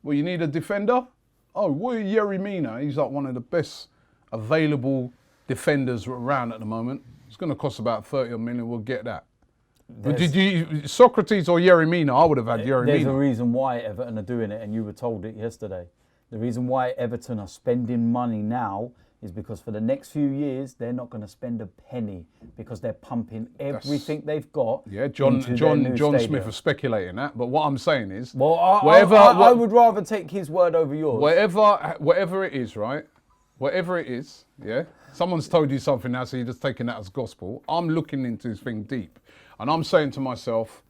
Well, you need a defender? Oh, well, Yerry Mina, he's like one of the best available defenders around at the moment. It's going to cost about 30 million, we'll get that. But did you, Socrates or Yerry Mina? I would have had Yerry Mina. There's a reason why Everton are doing it, and you were told it yesterday. The reason why Everton are spending money now is because for the next few years, they're not going to spend a penny because they're pumping everything they've got. Yeah, John Smith is speculating that. But what I'm saying is, well, I would rather take his word over yours. Whatever it is, right? Whatever it is, yeah. Someone's told you something now, so you're just taking that as gospel. I'm looking into this thing deep, and I'm saying to myself,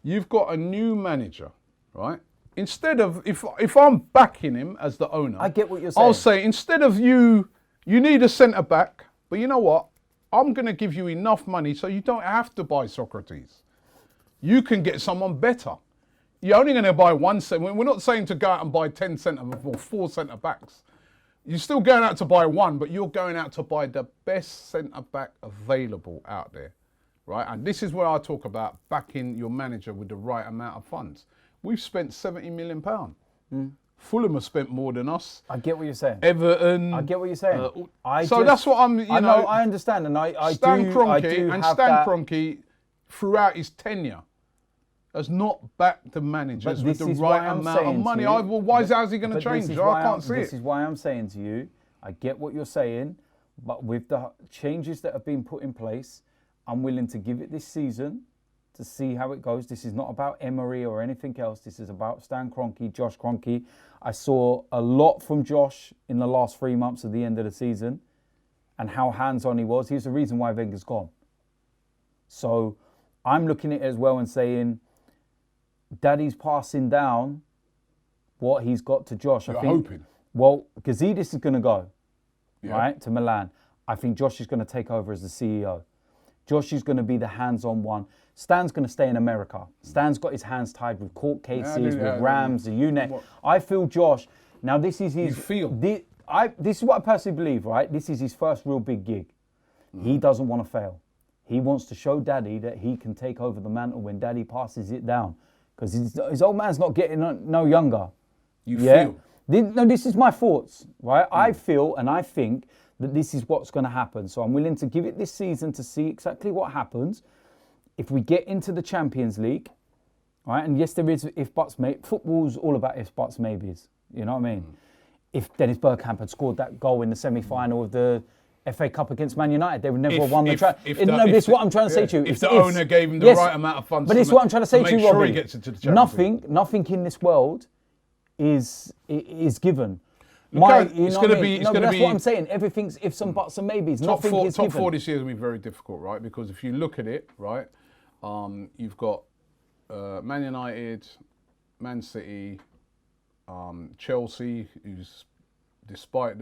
you've got a new manager, right? Instead of if I'm backing him as the owner, I get what you're saying. I'll say instead of you need a centre back, but you know what? I'm going to give you enough money so you don't have to buy Socrates. You can get someone better. You're only going to buy one centre. We're not saying to go out and buy 10 centre or 4 centre backs. You're still going out to buy one, but you're going out to buy the best centre back available out there, right? And this is where I talk about backing your manager with the right amount of funds. We've spent £70 million. Fulham have spent more than us. I get what you're saying. Everton. I get what you're saying. That's what I'm, I know, I understand. And I Stan do Kroenke have Stan that. Kroenke, throughout his tenure, has not backed the managers with the right amount of money. How's he going to change? I can't see it. This is why I'm saying to you, I get what you're saying, but with the changes that have been put in place, I'm willing to give it this season to see how it goes. This is not about Emery or anything else. This is about Stan Kroenke, Josh Kroenke. I saw a lot from Josh in the last 3 months of the end of the season and how hands-on he was. He's the reason why Wenger's gone. So I'm looking at it as well and saying, Daddy's passing down what he's got to Josh. You're hoping. Well, Gazidis is going to go, right, to Milan. I think Josh is going to take over as the CEO. Josh is going to be the hands-on one. Stan's going to stay in America. Stan's got his hands tied with court cases, with Rams, the unit. I feel Josh, now this is his... You feel? This is what I personally believe, right? This is his first real big gig. He doesn't want to fail. He wants to show Daddy that he can take over the mantle when Daddy passes it down. Because his old man's not getting no younger. You feel? No, this is my thoughts, right? I feel and I think that this is what's going to happen. So I'm willing to give it this season to see exactly what happens. If we get into the Champions League, right? And yes, there is if, buts, maybe. Football's all about if, buts, maybes. You know what I mean? If Dennis Bergkamp had scored that goal in the semi-final of the FA Cup against Man United, they would never have won the trophy. This is what I'm trying to say to you. If the owner gave him the right amount of funds, but it's what I'm trying to say to you, Robbie. He gets into the Champions League. Nothing in this world is given. It's going to be. That's what I'm saying. Everything's ifs and buts and maybes. Nothing is given. Top 4 this year is going to be very difficult, right? Because if you look at it, right, you've got Man United, Man City, Chelsea, who's, despite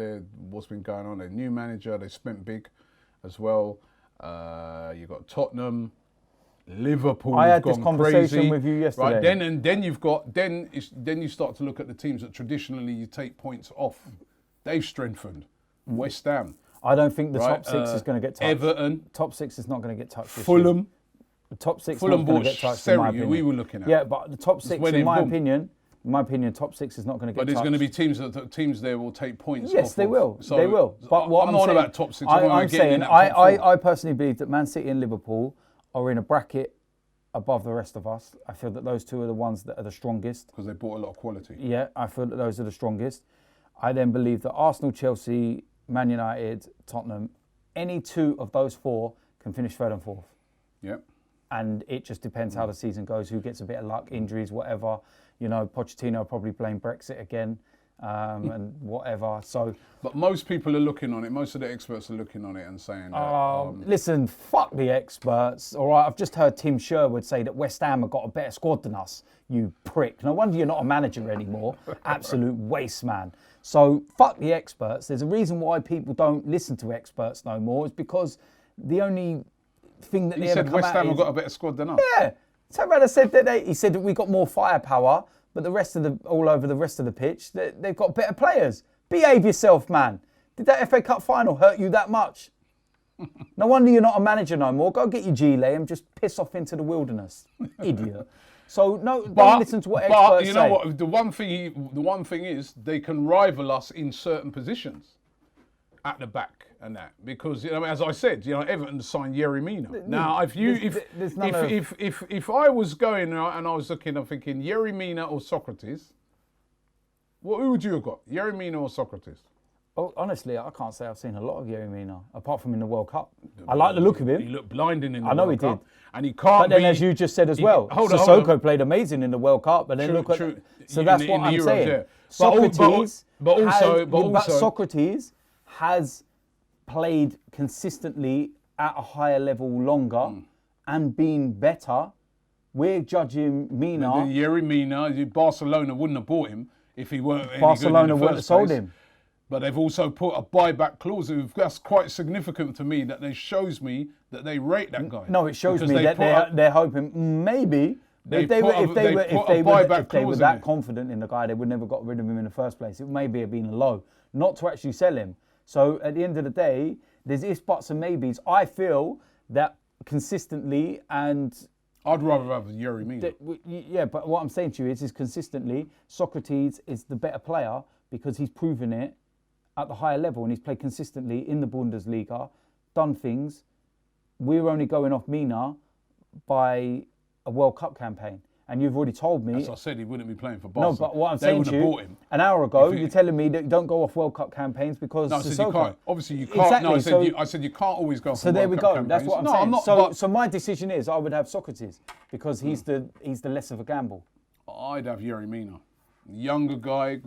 what's been going on, their new manager, they spent big as well. You've got Tottenham, Liverpool. I had this gone conversation crazy, with you yesterday. Right, then you start to look at the teams that traditionally you take points off. They've strengthened. West Ham. I don't think the top 6 is going to get touched. Everton. Top 6 is not going to get touched. Fulham. The top 6 Fulham is not going to get touched. In my opinion. We were looking at. Yeah, but the top 6, in my opinion, top 6 is not going to get touched. But there's going to be teams there will take points. Yes, they will. So they will. But what I'm on about top 6. I'm saying I personally believe that Man City and Liverpool are in a bracket above the rest of us. I feel that those two are the ones that are the strongest. Because they brought a lot of quality. Yeah, I feel that those are the strongest. I then believe that Arsenal, Chelsea, Man United, Tottenham, any 2 of those 4 can finish 3rd and 4th. Yep. And it just depends how the season goes, who gets a bit of luck, injuries, whatever. You know, Pochettino will probably blame Brexit again and whatever. So, but most people are looking on it. Most of the experts are looking on it and saying that, listen, fuck the experts. All right, I've just heard Tim Sherwood say that West Ham have got a better squad than us. You prick. No wonder you're not a manager anymore. Absolute waste, man. So fuck the experts. There's a reason why people don't listen to experts no more. It's because the only thing that they ever come West Ham out have got a better squad than us. Yeah. Samrada said that he said that we got more firepower, but the rest of all over the rest of the pitch, they've got better players. Behave yourself, man. Did that FA Cup final hurt you that much? No wonder you're not a manager no more. Go get your G-lay and just piss off into the wilderness. Idiot. So don't listen to what experts say. But you know what? The one thing is they can rival us in certain positions at the back and that, because as I said, Everton signed Yerry Mina. Now, if I was going and I was looking, I'm thinking Yerry Mina or Socrates. Who would you have got? Yerry Mina or Socrates? Oh, honestly, I can't say I've seen a lot of Yerry Mina, apart from in the World Cup. I like the look of him. He looked blinding in the World Cup. I know he did. And he But can't then, as you just said as well, Sissoko played amazing in the World Cup. But then so that's what I'm saying. Yeah. Socrates has played consistently at a higher level longer and been better. We're judging Mina. Yerry Mina, Barcelona wouldn't have bought him if he weren't any Barcelona good in the wouldn't have sold him. But they've also put a buyback clause. That's quite significant to me. That shows me that they rate that guy. No, it shows me that they're hoping maybe if they were that confident in the guy, they would never got rid of him in the first place. It maybe have been low, not to actually sell him. So at the end of the day, there's ifs, buts, and maybes. I feel that consistently and... I'd rather have Yerry Mina. Yeah, but what I'm saying to you is consistently, Socrates is the better player because he's proven it at the higher level and he's played consistently in the Bundesliga, done things. We're only going off Mina by a World Cup campaign. And you've already told me... As I said, he wouldn't be playing for Barca. No, but what I'm saying to you, an hour ago, you're telling me that you don't go off World Cup campaigns because... No, I said you can't. Obviously, you can't. Exactly. No, I said you can't always go off So there we go. That's what I'm saying. I'm not, so my decision is I would have Socrates because he's the less of a gamble. I'd have Yerry Mina. Younger guy,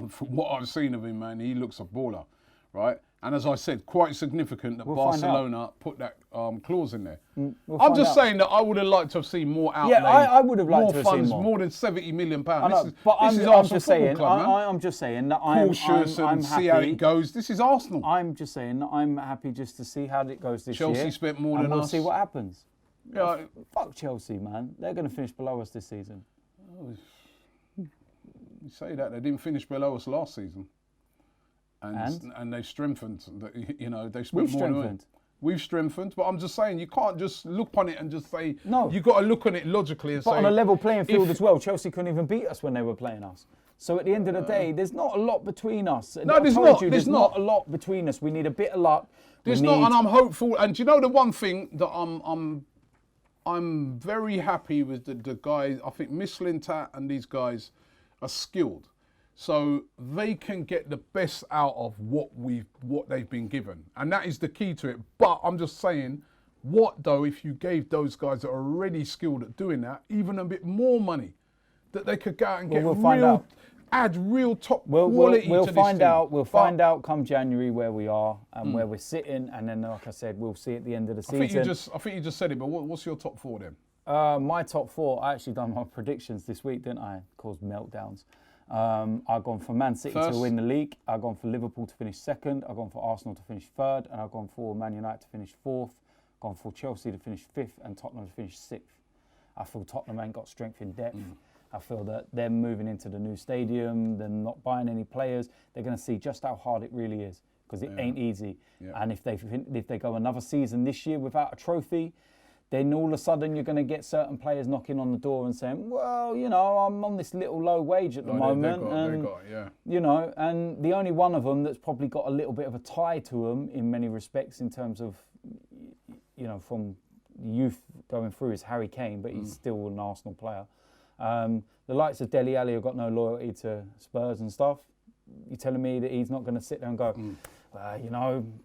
from what I've seen of him, man, he looks a baller, right? And as I said, quite significant that Barcelona put that clause in there. I'm just saying that I would have liked to have seen more outlay. Yeah, I would have liked to have funds, seen more than £70 million. I'm just saying that I'm and see how it goes. This is Arsenal. I'm just saying that I'm happy just to see how it goes this year. Chelsea spent more than us. We'll see what happens. Yeah. Fuck Chelsea, man. They're going to finish below us this season. You say that, they didn't finish below us last season. And they've strengthened. They spent more than we've strengthened. But I'm just saying, you can't just look on it and just say, no. You've got to look on it logically and say... But on a level playing field as well, Chelsea couldn't even beat us when they were playing us. So at the end of the day, there's not a lot between us. No, there's not a lot between us. We need a bit of luck. And I'm hopeful. And do you know the one thing that I'm very happy with the guys. I think Mislintat and these guys are skilled. So they can get the best out of what they've been given. And that is the key to it. But I'm just saying, what though if you gave those guys that are already skilled at doing that even a bit more money, that they could go out and add real top quality to this team. We'll find out come January where we are and where we're sitting. And then, like I said, we'll see at the end of the season. I think you just said it, but what's your top four then? My top four, I actually done my predictions this week, didn't I? Caused meltdowns. I've gone for Man City to win the league. I've gone for Liverpool to finish second. I've gone for Arsenal to finish third. And I've gone for Man United to finish fourth. I've gone for Chelsea to finish fifth and Tottenham to finish sixth. I feel Tottenham ain't got strength in depth. I feel that them moving into the new stadium, them not buying any players, they're going to see just how hard it really is because it ain't easy. Yeah. And if they go another season this year without a trophy, then all of a sudden you're going to get certain players knocking on the door and saying, well, I'm on this little low wage at the moment. And the only one of them that's probably got a little bit of a tie to them in many respects in terms of, from youth going through is Harry Kane, but he's still an Arsenal player. The likes of Dele Alli have got no loyalty to Spurs and stuff. You're telling me that he's not going to sit there and go,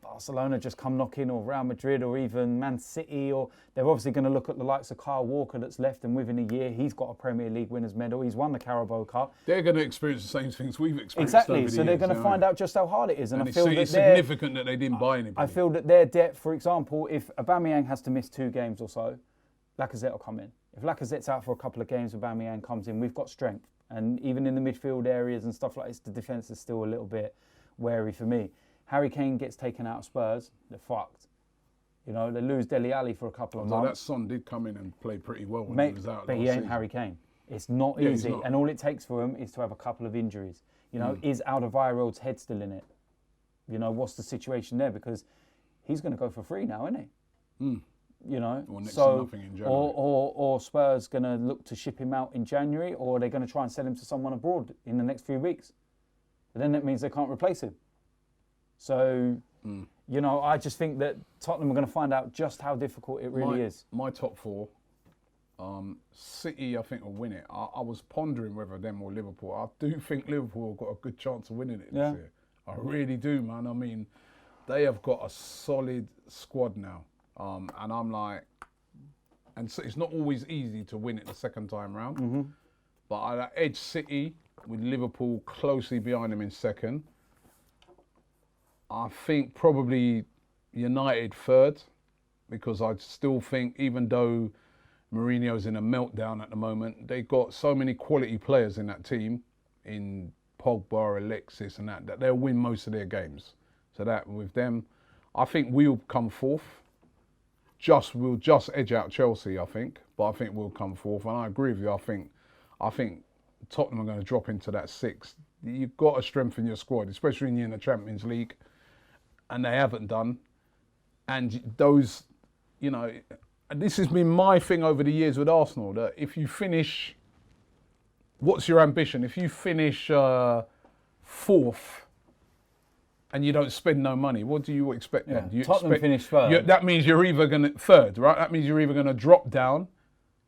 Barcelona just come knocking, or Real Madrid, or even Man City, or they're obviously going to look at the likes of Kyle Walker that's left, and within a year he's got a Premier League winners medal. He's won the Carabao Cup. They're going to experience the same things we've experienced. Exactly. So they're going to find out just how hard it is, and I feel that it's significant that they didn't buy anybody. I feel that their depth, for example, if Aubameyang has to miss 2 games or so, Lacazette will come in. If Lacazette's out for a couple of games, Aubameyang comes in, we've got strength. And even in the midfield areas and stuff like this, the defence is still a little bit wary for me. Harry Kane gets taken out of Spurs, they're fucked. They lose Dele Alli for a couple of months. That son did come in and play pretty well when he was out. But he ain't Harry Kane. It's not easy. And all it takes for him is to have a couple of injuries. Is Alderweireld's head still in it? What's the situation there? Because he's going to go for free now, isn't he? Or next to nothing in January. Or Spurs going to look to ship him out in January, or are they going to try and sell him to someone abroad in the next few weeks? But then that means they can't replace him. So, I just think that Tottenham are going to find out just how difficult it really is. My top four, City I think will win it. I was pondering whether them or Liverpool. I do think Liverpool have got a good chance of winning it this year. I really do, man. I mean, they have got a solid squad now. And I'm like, and so it's not always easy to win it the second time round. But I edge City with Liverpool closely behind them in second. I think probably United third, because I still think even though Mourinho's in a meltdown at the moment, they've got so many quality players in that team, in Pogba, Alexis and that they'll win most of their games. So that with them, I think we'll come fourth. We'll just edge out Chelsea, I think, but I think we'll come fourth. And I agree with you. I think Tottenham are going to drop into that sixth. You've got to strengthen your squad, especially when you're in the Champions League, and they haven't done. And those, and this has been my thing over the years with Arsenal, that if you finish, what's your ambition? If you finish fourth and you don't spend no money, what do you expect then? You Tottenham finished third. That means you're either going to, third, right? That means you're either going to drop down.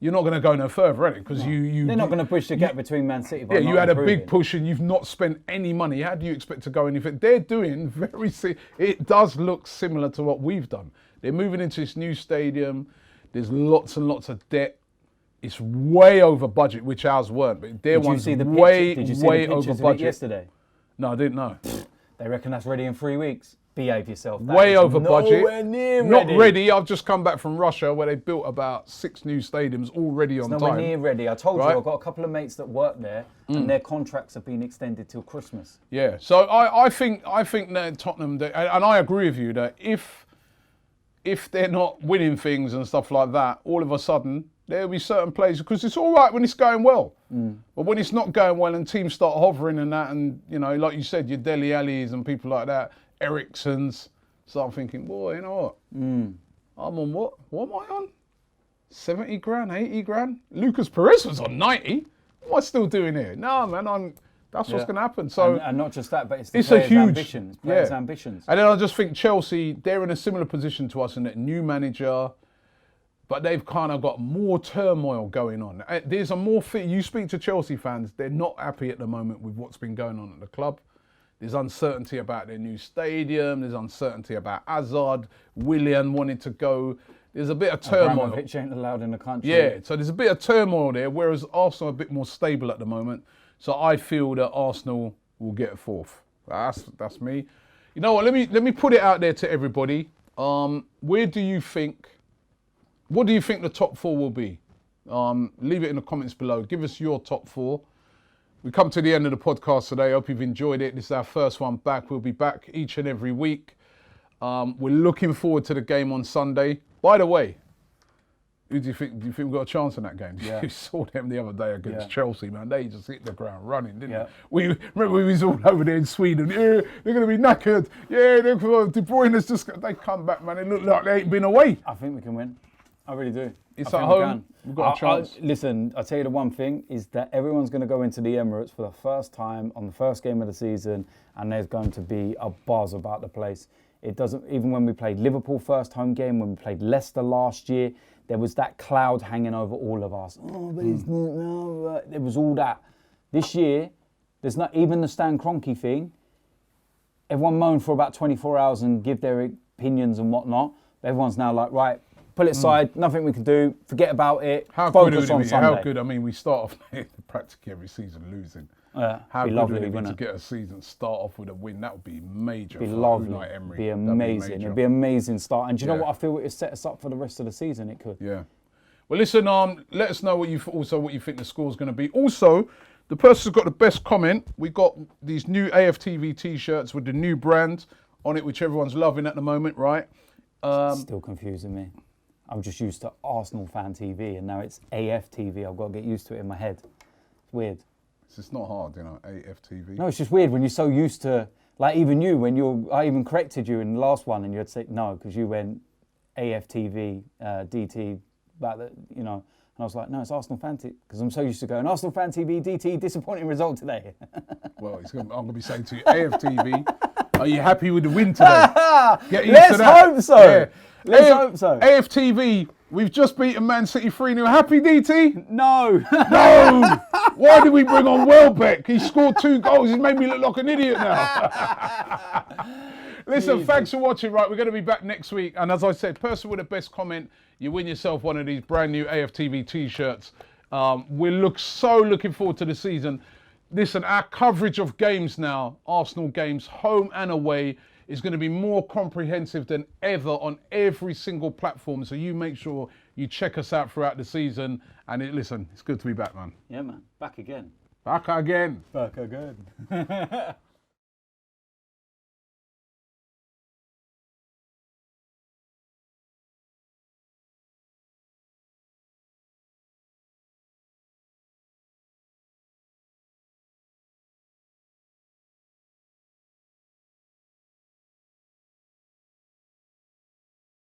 You're not going to go no further, right? Because they're not going to push the gap between Man City. By you had a big push and you've not spent any money. How do you expect to go anything? They're doing it does look similar to what we've done. They're moving into this new stadium. There's lots and lots of debt. It's way over budget, which ours weren't. But their one's way over budget. Yesterday? No, I didn't know. They reckon that's ready in 3 weeks. Behave yourself. Way over budget. Nowhere near Not ready. ready. I've just come back from Russia where they built about 6 new stadiums already on time. Nowhere near ready. I told you, I've got a couple of mates that work there, and their contracts have been extended till Christmas. Yeah. So I think that Tottenham, and I agree with you that if they're not winning things and stuff like that, all of a sudden there'll be certain places, because it's all right when it's going well, but when it's not going well and teams start hovering and that, and like you said, your Dele Allis and people like that, Ericsson's, start thinking, boy, you know what? I'm on what? What am I on? 70 grand, 80 grand? Lucas Perez was on 90. What am I still doing here? No, man, that's what's going to happen. So and not just that, but it's the it's players' a huge ambitions. Players' ambitions. And then I just think Chelsea, they're in a similar position to us in that new manager, but they've kind of got more turmoil going on. There's a more you speak to Chelsea fans, they're not happy at the moment with what's been going on at the club. There's uncertainty about their new stadium. There's uncertainty about Hazard. Willian wanted to go. There's a bit of turmoil. Abramovich ain't allowed in the country. Yeah, so there's a bit of turmoil there, whereas Arsenal are a bit more stable at the moment. So I feel that Arsenal will get fourth. That's me. You know what? Let me put it out there to everybody. What do you think the top 4 will be? Leave it in the comments below. Give us your top 4. We come to the end of the podcast today. I hope you've enjoyed it. This is our first one back. We'll be back each and every week. We're looking forward to the game on Sunday. By the way, who do you think we've got a chance in that game? Yeah. You saw them the other day against Chelsea, man. They just hit the ground running, didn't they? We was all over there in Sweden. Yeah, they're going to be knackered. Yeah, De Bruyne's just... They come back, man. It look like they ain't been away. I think we can win. I really do. It's at home. We've got a chance. Listen, I'll tell you the one thing is that everyone's going to go into the Emirates for the first time on the first game of the season, and there's going to be a buzz about the place. It doesn't, even when we played Liverpool first home game, when we played Leicester last year, there was that cloud hanging over all of us. Oh, but it's no, there was all that. This year, there's not even the Stan Kroenke thing. Everyone moaned for about 24 hours and give their opinions and whatnot. Everyone's now like, right, pull it aside, nothing we can do, forget about it, focus on Sunday. How good, I mean, we start off practically every season losing. How good would it be to get a season, start off with a win? That would be major. It'd be lovely. It'd be amazing. It'd be an amazing start. And do you know what? I feel it set us up for the rest of the season. It could. Yeah. Well, listen, let us know what you think the score's going to be. Also, the person who's got the best comment, we got these new AFTV t-shirts with the new brand on it, which everyone's loving at the moment, right? It's still confusing me. I'm just used to ArsenalFanTV, and now it's AFTV. I've got to get used to it in my head. It's weird. It's not hard, AFTV. No, it's just weird when you're so used to, like even you, I even corrected you in the last one, and you'd say no, because you went AFTV, DT, and I was like, no, it's ArsenalFanTV, because I'm so used to going ArsenalFanTV, DT, disappointing result today. Well, I'm going to be saying to you, AFTV, are you happy with the win today? Let's hope so. Yeah. Let's hope so. AFTV, we've just beaten Man City 3-0. Happy, DT? No. No. Why did we bring on Welbeck? He scored 2 goals. He's made me look like an idiot now. Listen, thanks for watching. Right, we're going to be back next week. And as I said, person with the best comment, you win yourself one of these brand new AFTV t-shirts. We're so looking forward to the season. Listen, our coverage of games now, Arsenal games, home and away, is going to be more comprehensive than ever on every single platform. So you make sure you check us out throughout the season. And listen, it's good to be back, man. Yeah, man. Back again. Back again. Back again.